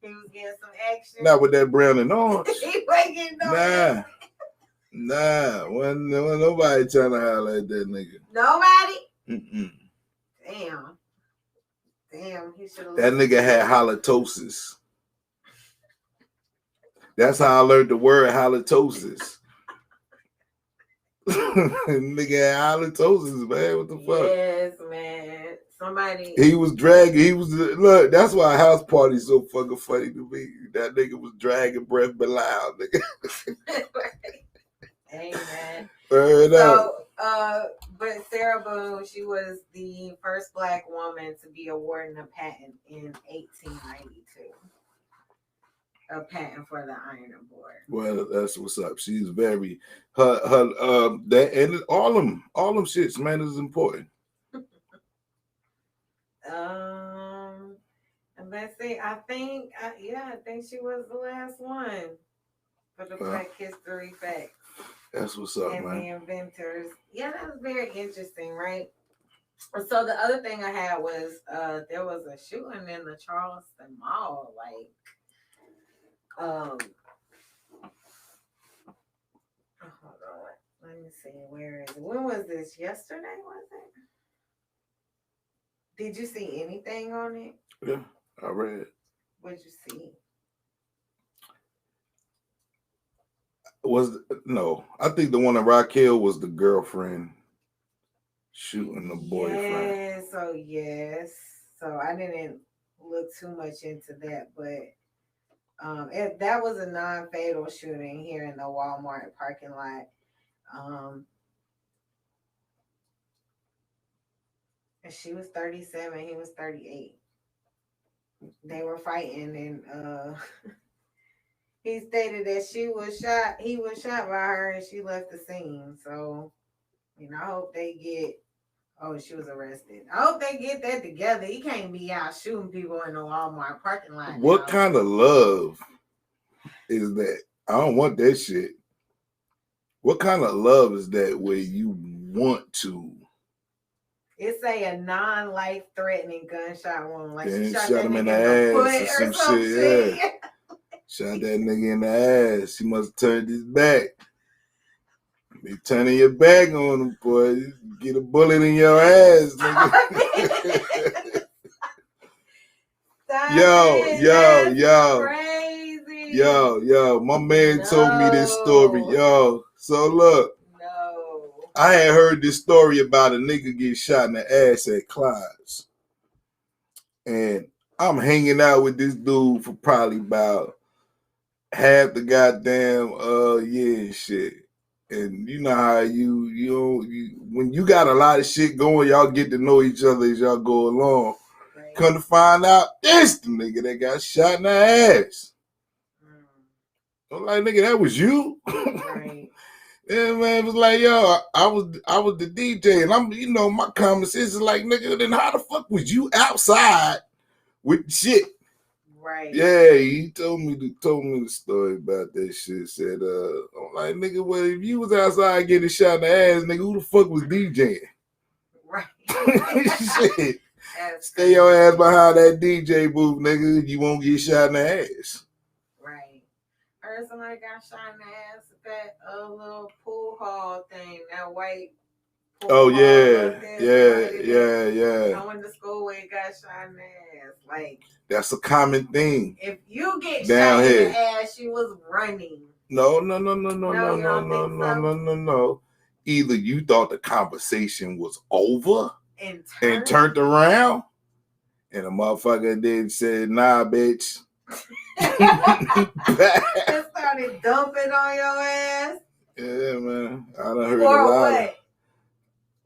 he was getting some action. Not with that brown and orange. He wasn't getting no action. Nah, wasn't nobody trying to holler at that nigga. Nobody? Mm-mm. Damn, he should have. That nigga had halitosis. That's how I learned the word halitosis. Nigga had halitosis, man. What the fuck? Yes, man. Somebody. He was dragging. Look. That's why a house party is so fucking funny to me. That nigga was dragging Breath Bilal, nigga. Amen. So, but Sarah Boone, she was the first Black woman to be awarded a patent in 1892. A patent for the ironing board. Well, that's what's up. She's very that, and all them shits, man, is important. Let's see. I think she was the last one for the Black History Facts. That's what's up, and man. The inventors. Yeah, that was very interesting, right? So the other thing I had was there was a shooting in the Charleston Mall, like hold on, let me see, where is it? When was this? Yesterday, was it? Did you see anything on it? Yeah, I read. What'd you see? I think the one in Rock Hill was the girlfriend shooting the boyfriend. Yes. So I didn't look too much into that, but that was a non-fatal shooting here in the Walmart parking lot. And she was 37, he was 38. They were fighting, and he stated that he was shot by her, and she left the scene. So, I hope they get. Oh, she was arrested. I hope they get that together. You can't be out shooting people in the Walmart parking lot. What kind of love is that? I don't want that shit. What kind of love is that where you want to? It's a non-life-threatening gunshot wound. Like she shot him in the ass or some shit. Yeah. Shot that nigga in the ass. He must have turned his back. Be turning your back on him, boy. You get a bullet in your ass, nigga. Crazy. Yo. My man told me this story. Yo. So look. No. I had heard this story about a nigga get shot in the ass at Clyde's. And I'm hanging out with this dude for probably about half the goddamn year and shit. And you know how when you got a lot of shit going, y'all get to know each other as y'all go along. Right. Come to find out, this the nigga that got shot in the ass. I'm like, nigga, that was you? Right. Yeah, man, it was like, yo, I was the DJ, and I'm, my conversation is like, nigga, then how the fuck was you outside with shit? Right. Yeah, he told me the story about that shit. Said, I'm like, nigga, well, if you was outside getting shot in the ass, nigga, who the fuck was DJing? Right. Shit. Stay your ass behind that DJ booth, nigga. You won't get shot in the ass. Right. I heard somebody got shot in the ass with that little pool hall thing, that white pool Oh hall yeah. I went to school where it got shot in the ass. Like, that's a common thing. If you get down shot here in the ass, you was running. No. Either you thought the conversation was over and turned around, and the motherfucker then said, "Nah, bitch." It started dumping on your ass. Yeah, man. I done heard Or a lot. What?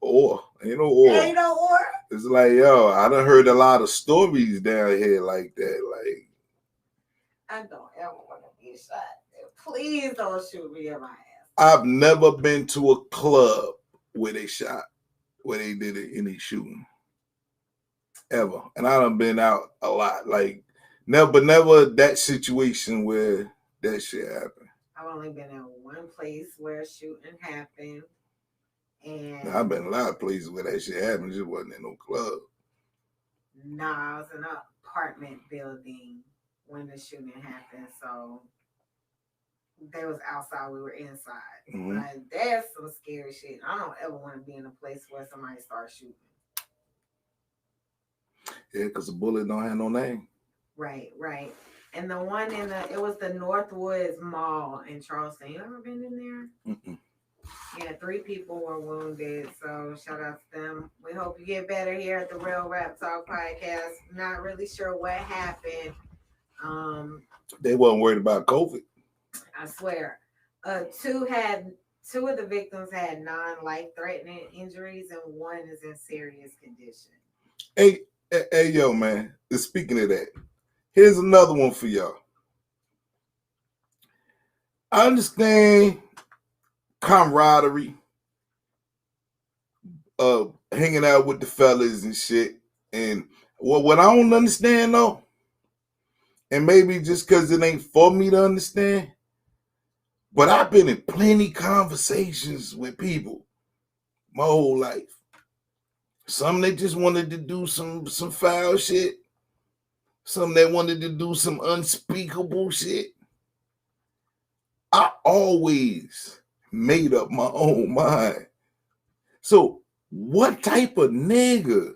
Or ain't no or. Ain't no or. It's like, yo, I done heard a lot of stories down here like that. Like, I don't ever want to be shot. Please don't shoot me in my ass. I've never been to a club where they did any shooting. Ever. And I done been out a lot. Like, never that situation where that shit happened. I've only been in one place where a shooting happened. And I've been in a lot of places where that shit happened. It just wasn't in no club. Nah, I was in an apartment building when the shooting happened. So they was outside, we were inside. Mm-hmm. Like, that's some scary shit. I don't ever want to be in a place where somebody starts shooting. Yeah, because the bullet don't have no name. Right. And the one it was the Northwoods Mall in Charleston. You ever been in there? Mm-mm. Yeah, 3 people were wounded. So shout out to them. We hope you get better here at the Real Rap Talk podcast. Not really sure what happened. They wasn't worried about COVID. I swear. 2 of the victims had non-life-threatening injuries, and 1 is in serious condition. Hey, yo, man. Speaking of that, here's another one for y'all. I understand camaraderie, hanging out with the fellas and shit. And what I don't understand though, and maybe just because it ain't for me to understand, but I've been in plenty conversations with people my whole life. Some that just wanted to do some foul shit. Some that wanted to do some unspeakable shit. I always made up my own mind. So what type of nigga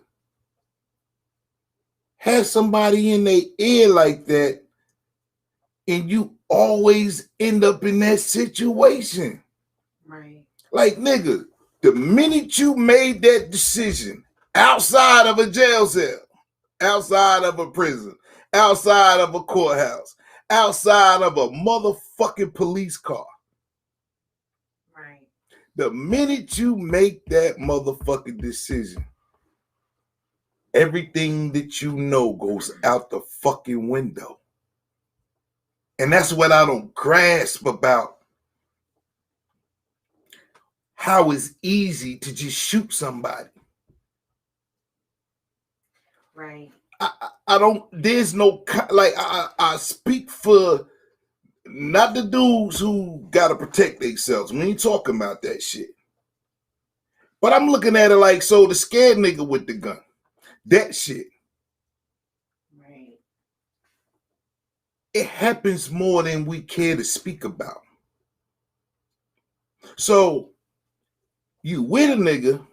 has somebody in their ear like that and you always end up in that situation? Right. Like, nigga, the minute you made that decision outside of a jail cell, outside of a prison, outside of a courthouse, outside of a motherfucking police car, right, the minute you make that motherfucking decision, everything that you know goes out the fucking window. And that's what I don't grasp about how it's easy to just shoot somebody. Right. I don't, there's no, like, I speak for not the dudes who got to protect themselves. We ain't talking about that shit. But I'm looking at it like, so the scared nigga with the gun, that shit. Right. It happens more than we care to speak about. So you with a nigga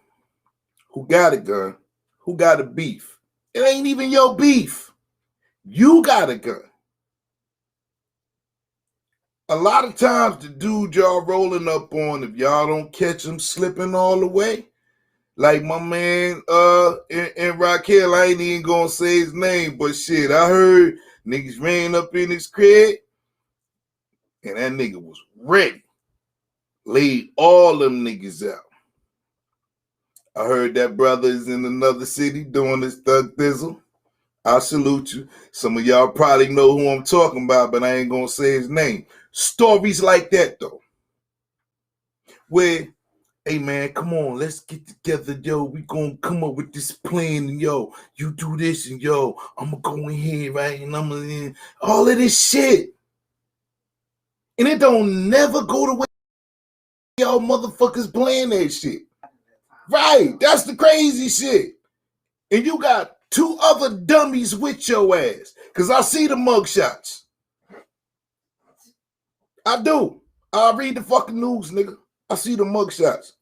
who got a gun, who got a beef. It ain't even your beef. You got a gun. A lot of times the dude y'all rolling up on, if y'all don't catch him slipping all the way, like my man in Raquel, I ain't even gonna say his name, but shit, I heard niggas ran up in his crib and that nigga was ready. Laid all them niggas out. I heard that brother is in another city doing his thug thizzle. I salute you. Some of y'all probably know who I'm talking about, but I ain't gonna say his name. Stories like that though, where, hey man, come on, let's get together, yo. We gonna come up with this plan, and yo, you do this, and yo, I'm gonna go in here, right? And I'm gonna all of this shit, and it don't never go the way y'all motherfuckers playing that shit. Right, that's the crazy shit. And you got 2 other dummies with your ass. Because I see the mugshots. I do. I read the fucking news, nigga. I see the mugshots.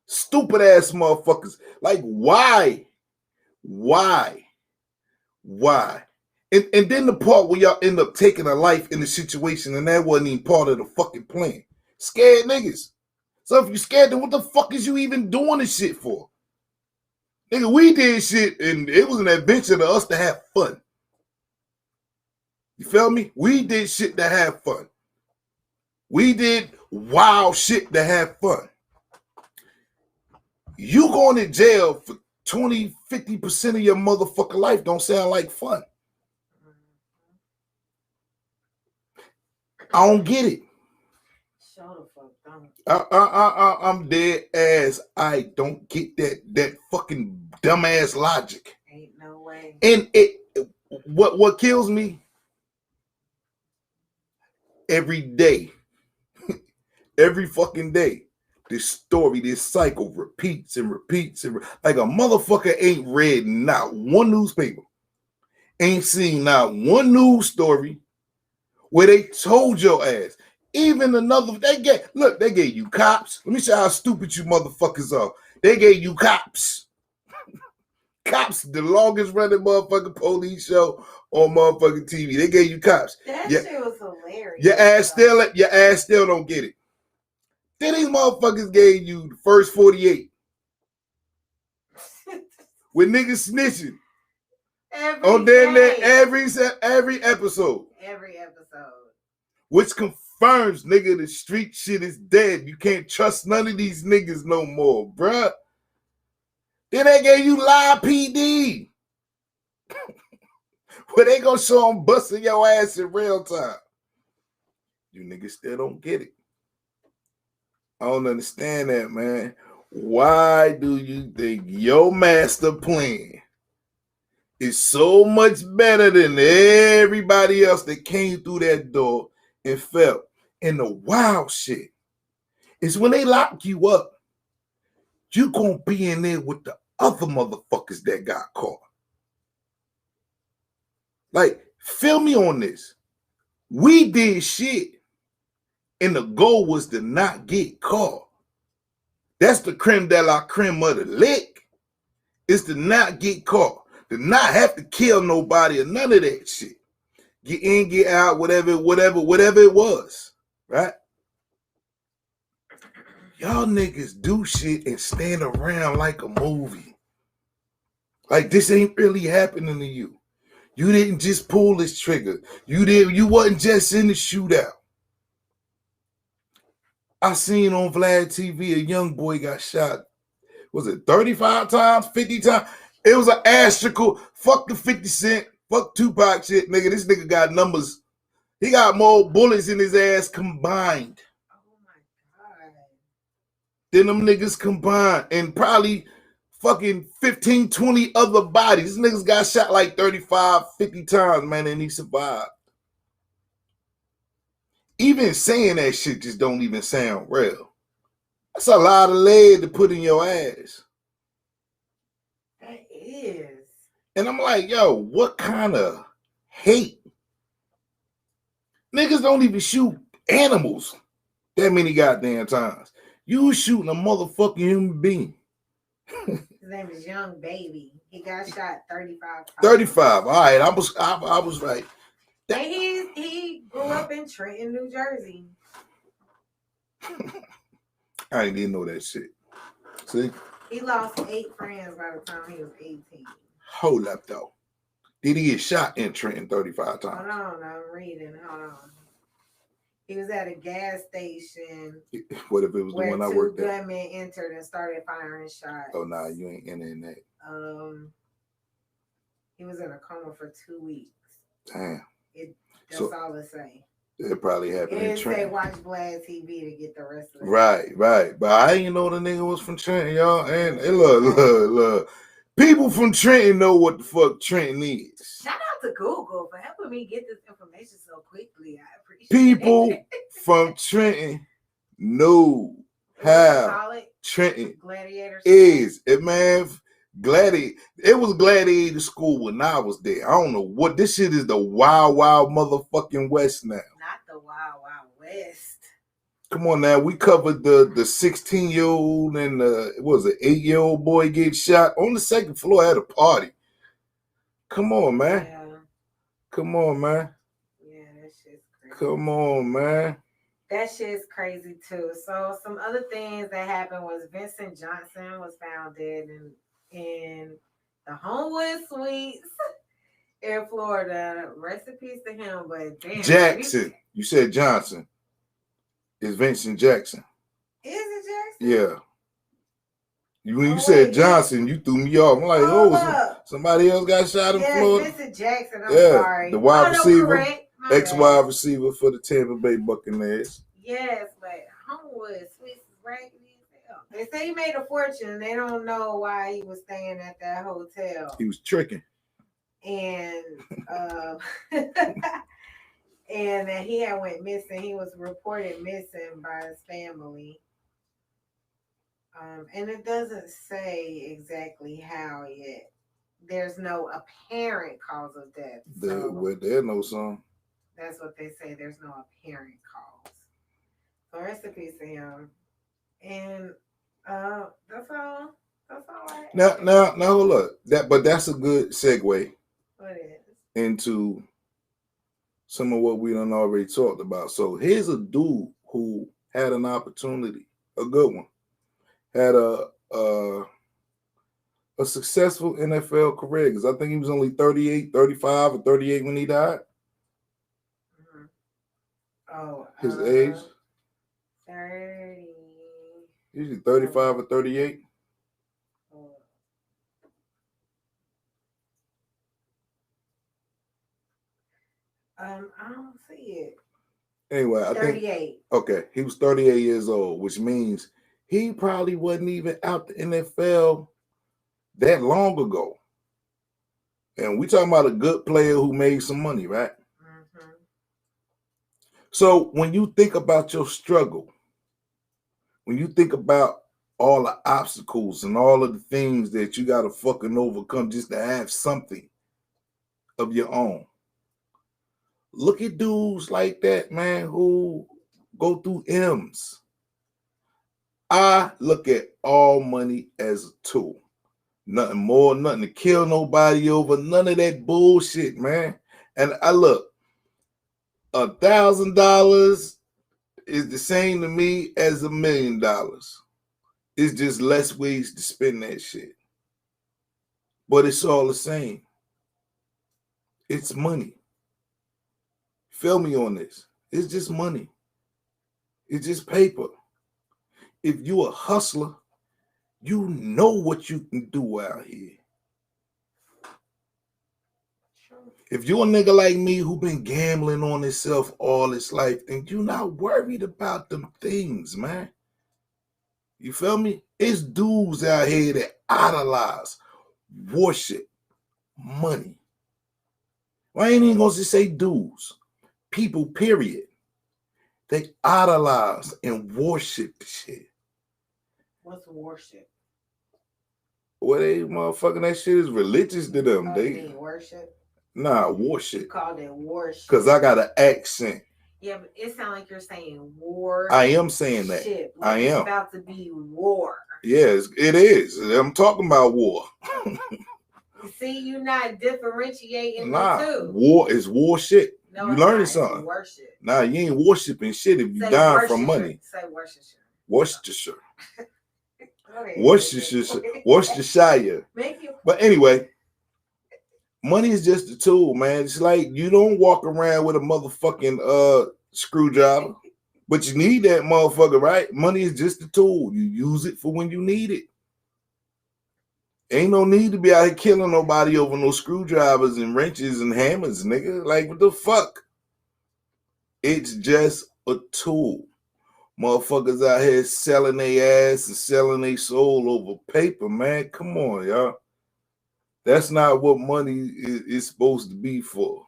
Stupid ass motherfuckers. Like, why? Why? And then the part where y'all end up taking a life in the situation and that wasn't even part of the fucking plan. Scared niggas. So if you scared, then what the fuck is you even doing this shit for? Nigga, we did shit and it was an adventure to us to have fun. You feel me? We did shit to have fun. We did wild shit to have fun. You going to jail for 20, 50% of your motherfucking life don't sound like fun. I don't get it. Show the fuck don't. I'm dead ass. I don't get that fucking dumbass logic. Ain't no way. And what kills me every day, every fucking day, this story, this cycle repeats and repeats and like a motherfucker ain't read not one newspaper, ain't seen not one news story where they told your ass. Even another, they gave you cops. Let me show you how stupid you motherfuckers are. They gave you cops. Cops, the longest running motherfucking police show on motherfucking TV. They gave you cops. That shit was hilarious. Your ass still don't get it. Then these motherfuckers gave you the first 48. With niggas snitching. Every episode. Every episode. Which confirms, nigga, the street shit is dead. You can't trust none of these niggas no more, bruh. Then they gave you Live PD. Where they gonna show them busting your ass in real time. You niggas still don't get it. I don't understand that, man. Why do you think your master plan is so much better than everybody else that came through that door and felt? And the wild shit is when they lock you up, you gonna be in there with the other motherfuckers that got caught. Like, feel me on this. We did shit, and the goal was to not get caught. That's the creme de la creme of the lick. Is to not get caught. To not have to kill nobody or none of that shit. Get in, get out, whatever it was. Right? Y'all niggas do shit and stand around like a movie. Like this ain't really happening to you. You didn't just pull this trigger. You wasn't just in the shootout. I seen on Vlad TV a young boy got shot. Was it 35 times, 50 times? It was an astronomical. Fuck the 50 Cent. Fuck Tupac shit, nigga. This nigga got numbers. He got more bullets in his ass combined. Oh my God. Than them niggas combined. And probably fucking 15, 20 other bodies. This niggas got shot like 35, 50 times, man, and he survived. Even saying that shit just don't even sound real. That's a lot of lead to put in your ass. That is. And I'm like, yo, what kind of hate? Niggas don't even shoot animals that many goddamn times. You shooting a motherfucking human being. His name is Young Baby. He got shot 35 times. 35. All right, I was right. And he grew up in Trenton, New Jersey. I didn't even know that shit. See? He lost 8 friends by the time he was 18. Hold up, though. Did he get shot in Trenton 35 times? Hold on, I'm reading. Hold on. He was at a gas station. What if it was the one I worked at? Where 2 gunmen entered and started firing shots. Oh, nah, you ain't in that. He was in a coma for 2 weeks. Damn. That's all it say. It probably happened in It Trenton. say watch Vlad TV to get the rest of it. Right. But I didn't know the nigga was from Trenton, y'all. And look. People from Trenton know what the fuck Trenton is. Shout out to Google for helping me get this information so quickly. I appreciate People it. from Trenton know how Trenton Gladiator is. And man, It was Gladiator School when I was there. I don't know what this shit is. The wild, wild motherfucking West now. Not the Wild Wild West. Come on now, we covered the 16-year-old and what was it, 8-year-old boy get shot on the second floor at a party. Come on, man. Yeah. Come on, man. Yeah, that shit's crazy. Come on, man. That shit's crazy too. So some other things that happened was Vincent Johnson was found dead in the Homewood Suites in Florida. Rest in peace to him. But damn, Jackson. You said Johnson. It's Vincent Jackson. Is it Jackson? Yeah. When you said Johnson, you threw me off. I'm like, somebody else got shot in Florida? Vincent Jackson, I'm sorry. The wide receiver, ex-wide bad. receiver for the Tampa Bay Buccaneers. Yes, but Homewood Suites is raggedy as hell. They say he made a fortune. They don't know why he was staying at that hotel. He was tricking. And and that he had went missing. He was reported missing by his family. And it doesn't say exactly how yet. There's no apparent cause of death. There's no song. That's what they say. There's no apparent cause. So rest in peace to him. And that's all. That's all right. Now hold up. But that's a good segue. What is? Into some of what we done already talked about. So here's a dude who had an opportunity, a good one. Had a successful NFL career, because I think he was only 38, 35 or 38 when he died. Mm-hmm. Oh, his age? 30. Usually 35 or 38. I don't see it. Anyway, I 38. think okay, he was 38 years old, which means he probably wasn't even out the NFL that long ago. And we talking about a good player who made some money, right? Mm-hmm. So when you think about your struggle, when you think about all the obstacles and all of the things that you got to fucking overcome just to have something of your own, look at dudes like that, man, who go through M's. I look at all money as a tool. Nothing more, nothing to kill nobody over, none of that bullshit, man. And I look, $1,000 is the same to me as $1 million. It's just less ways to spend that shit. But it's all the same. It's money. Feel me on this. It's just money. It's just paper. If you a hustler, you know what you can do out here. If you're a nigga like me who been gambling on himself all his life, then you're not worried about them things, man. You feel me? It's dudes out here that idolize, worship money. Well, I ain't even gonna just say dudes. People, period. They idolize and worship the shit. What's worship? Well, they motherfucking that shit is religious to them. They worship? Nah, worship. You called it worship. Because I got an accent. Yeah, but it sounds like you're saying war. I am saying that. Like I am. It's about to be war. Yes, it is. I'm talking about war. You see, you're not differentiating the two. War is war shit. No, you learning something. It's worship. Nah, you ain't worshiping shit if you dying from money. Say Worcestershire. Worcestershire. Okay. Worcestershire. But anyway, money is just a tool, man. It's like you don't walk around with a motherfucking screwdriver, but you need that motherfucker, right? Money is just a tool. You use it for when you need it. Ain't no need to be out here killing nobody over no screwdrivers and wrenches and hammers, nigga. Like, what the fuck? It's just a tool. Motherfuckers out here selling their ass and selling their soul over paper, man. Come on, y'all. That's not what money is supposed to be for.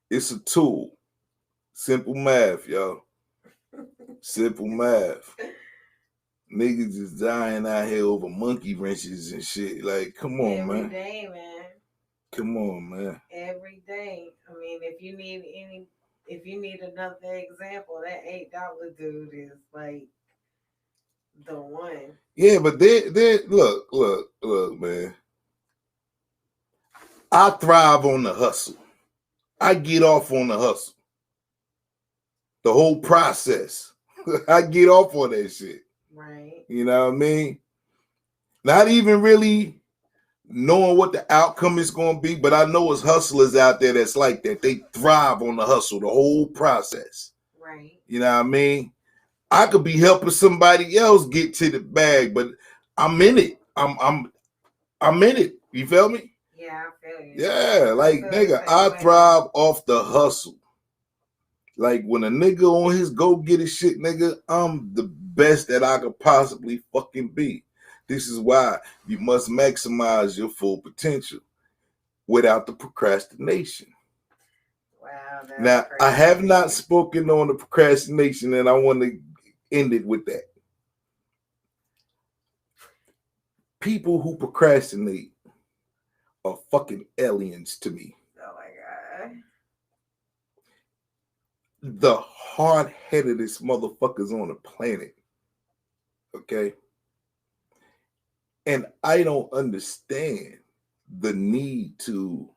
It's a tool. Simple math, y'all. Simple math. Niggas is dying out here over monkey wrenches and shit. Like, come on, Every man. day, man. Come on, man. Every day. I mean, if you need another example, that $8 dude is like the one. Yeah, but look, man. I thrive on the hustle. I get off on the hustle. The whole process. I get off on that shit. Right. You know what I mean? Not even really knowing what the outcome is going to be, but I know it's hustlers out there that's like that. They thrive on the hustle, the whole process. Right. You know what I mean? I could be helping somebody else get to the bag, but I'm in it. I'm in it. You feel me? Yeah, I feel you. Yeah, like nigga, I thrive off the hustle. Like when a nigga on his go get his shit, nigga, I'm the best that I could possibly fucking be. This is why you must maximize your full potential without the procrastination. Wow. Now, crazy. I have not spoken on the procrastination, and I want to end it with that. People who procrastinate are fucking aliens to me. Oh my God. The hard-headedest motherfuckers on the planet. Okay? And I don't understand the need to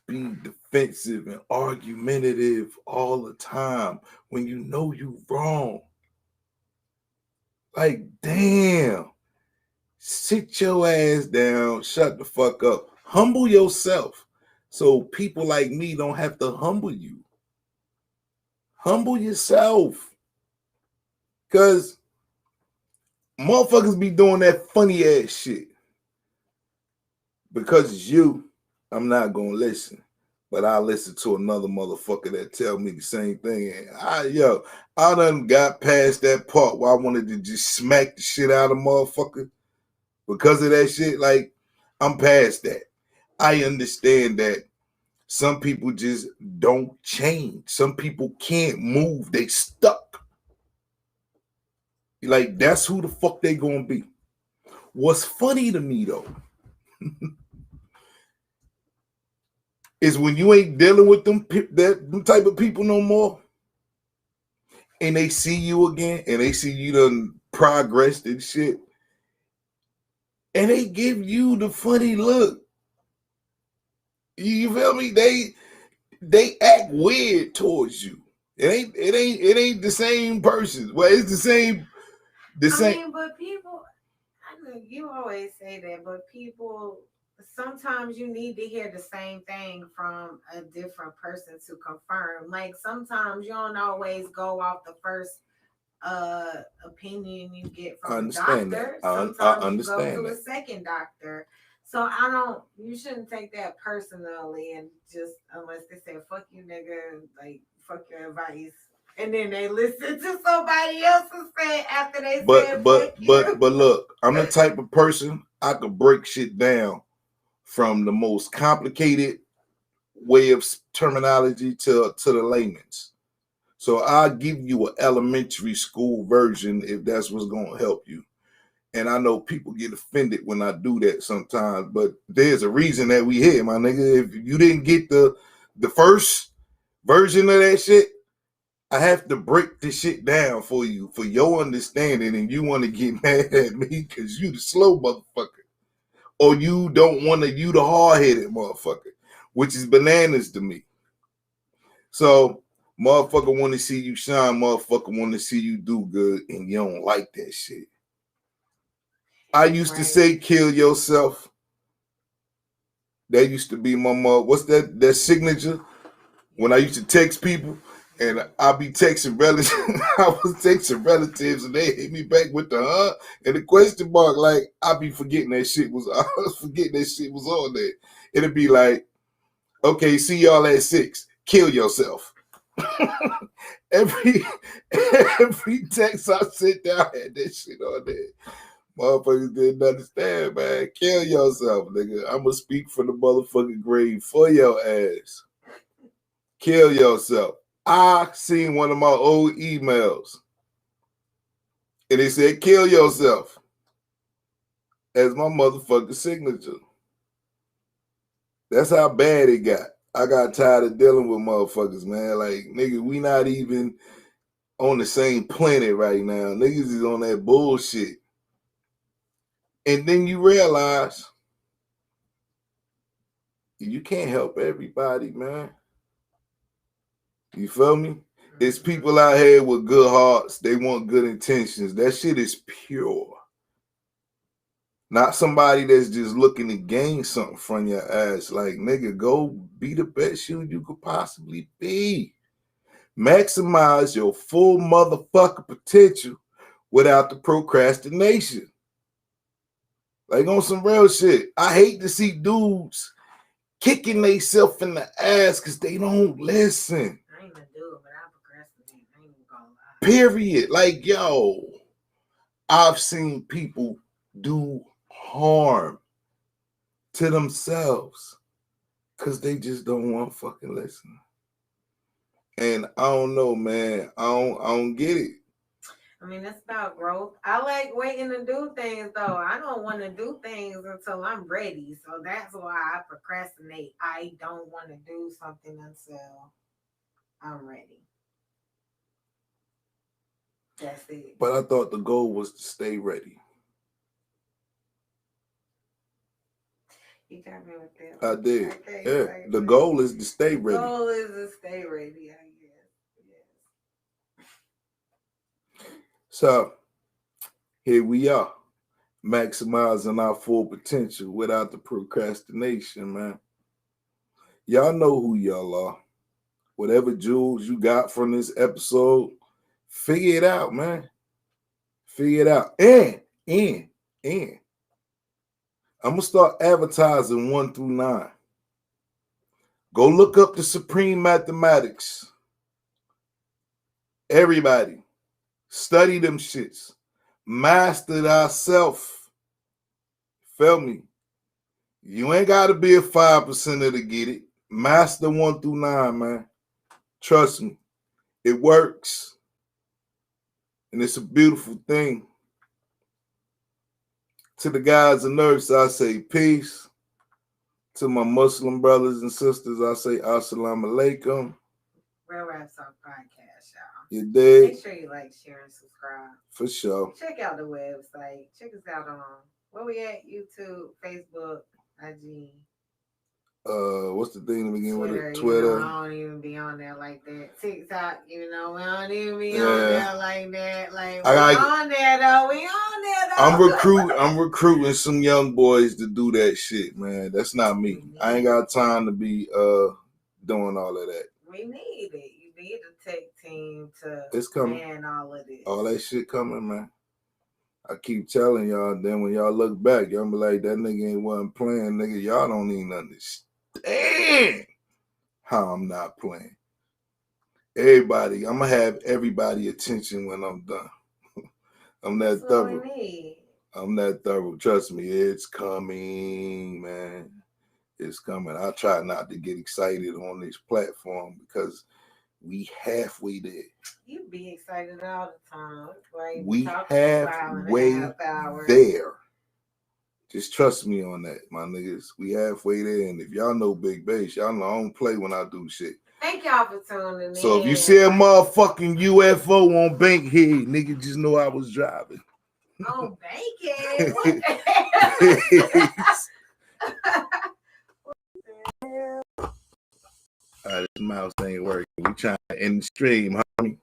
be defensive and argumentative all the time when you know you're wrong. Like, damn. Sit your ass down, shut the fuck up. Humble yourself so people like me don't have to humble you. Humble yourself. Because motherfuckers be doing that funny ass shit. Because it's you, I'm not going to listen. But I listen to another motherfucker that tell me the same thing. And I done got past that part where I wanted to just smack the shit out of motherfucker. Because of that shit, like, I'm past that. I understand that some people just don't change. Some people can't move. They stuck. Like, that's who the fuck they gonna be. What's funny to me, though, is when you ain't dealing with them type of people no more, and they see you again, and they see you done progressed and shit, and they give you the funny look. You feel me? They act weird towards you. It ain't the same person. Well, it's the same. I mean, but people, I know you always say that, but people, sometimes you need to hear the same thing from a different person to confirm. Like sometimes you don't always go off the first opinion you get from a doctor. Sometimes you go to a second doctor. So you shouldn't take that personally and just, unless they say, fuck you, nigga, like, fuck your advice. And then they listen to somebody else's say after they said fuck you. But look, I'm the type of person, I could break shit down from the most complicated way of terminology to the layman's. So I'll give you an elementary school version if that's what's going to help you. And I know people get offended when I do that sometimes, but there's a reason that we here, my nigga. If you didn't get the first version of that shit, I have to break this shit down for you, for your understanding, and you want to get mad at me because you the slow motherfucker. Or you don't want to, you the hard-headed motherfucker, which is bananas to me. So, motherfucker want to see you shine, motherfucker want to see you do good, and you don't like that shit. I used to say, kill yourself. That used to be my mother. What's that signature? When I used to text people, and I be texting relatives, I was texting relatives, and they hit me back with the and the question mark. Like, I be forgetting that shit was, I was forgetting that shit was on there. It'd be like, okay, see y'all at 6. Kill yourself. every text I sent down had that shit on there. Motherfuckers didn't understand, man. Kill yourself, nigga. I'ma speak from the motherfucking grave for your ass. Kill yourself. I seen one of my old emails. And it said, kill yourself as my motherfucking signature. That's how bad it got. I got tired of dealing with motherfuckers, man. Like, nigga, we not even on the same planet right now. Niggas is on that bullshit. And then you realize you can't help everybody, man. You feel me? It's people out here with good hearts. They want good intentions. That shit is pure. Not somebody that's just looking to gain something from your ass. Like, nigga, go be the best you could possibly be. Maximize your full motherfucking potential without the procrastination. Like, on some real shit. I hate to see dudes kicking themselves in the ass because they don't listen. I ain't gonna do it, but I procrastinate. I ain't gonna lie. Period. Like, yo, I've seen people do harm to themselves because they just don't want to fucking listen. And I don't know, man. I don't get it. I mean, it's about growth. I like waiting to do things, though. I don't want to do things until I'm ready. So that's why I procrastinate. I don't want to do something until I'm ready. That's it. But I thought the goal was to stay ready. You got me with that. I did. Okay, Yeah. like, The goal is to stay ready. The goal is to stay ready, I guess. Yes. So here we are, maximizing our full potential without the procrastination, man. Y'all know who y'all are. Whatever jewels you got from this episode, figure it out, man. Figure it out. And I'm going to start advertising 1 through 9. Go look up the Supreme Mathematics. Everybody, study them shits. Master thyself. Feel me? You ain't got to be a 5% to get it. Master 1 through 9, man. Trust me. It works. And it's a beautiful thing. To the guys and nurses, I say peace. To my Muslim brothers and sisters, I say assalamu alaikum. Real Rap Talk Podcast, y'all. You dig? Make sure you like, share, and subscribe. For sure. Check out the website. Check us out on where we at? YouTube, Facebook, IG. What's the thing to begin with it? Twitter. Twitter. I don't even be on there like that. TikTok, we don't even be on there like that. Like, on there though. We on there though. I'm recruiting some young boys to do that shit, man. That's not me. I ain't got time to be doing all of that. We need it. You need a tech team to man all of this. All that shit coming, man. I keep telling y'all, then when y'all look back, y'all be like, that nigga ain't wasn't playing, nigga. Y'all don't even understand how I'm not playing. Everybody, I'm going to have everybody attention when I'm done. I'm that thorough. I'm that thorough. Trust me, it's coming, man. It's coming. I try not to get excited on this platform because we halfway there. You be excited all the time. Like, we halfway there. Just trust me on that, my niggas. We halfway there. And if y'all know Big Bass, y'all know I don't play when I do shit. Thank y'all for tuning in. So if you see a motherfucking UFO on Bankhead, nigga, just know I was driving. Oh, Bankhead? What the hell? This mouse ain't working. We trying to end the stream, homie.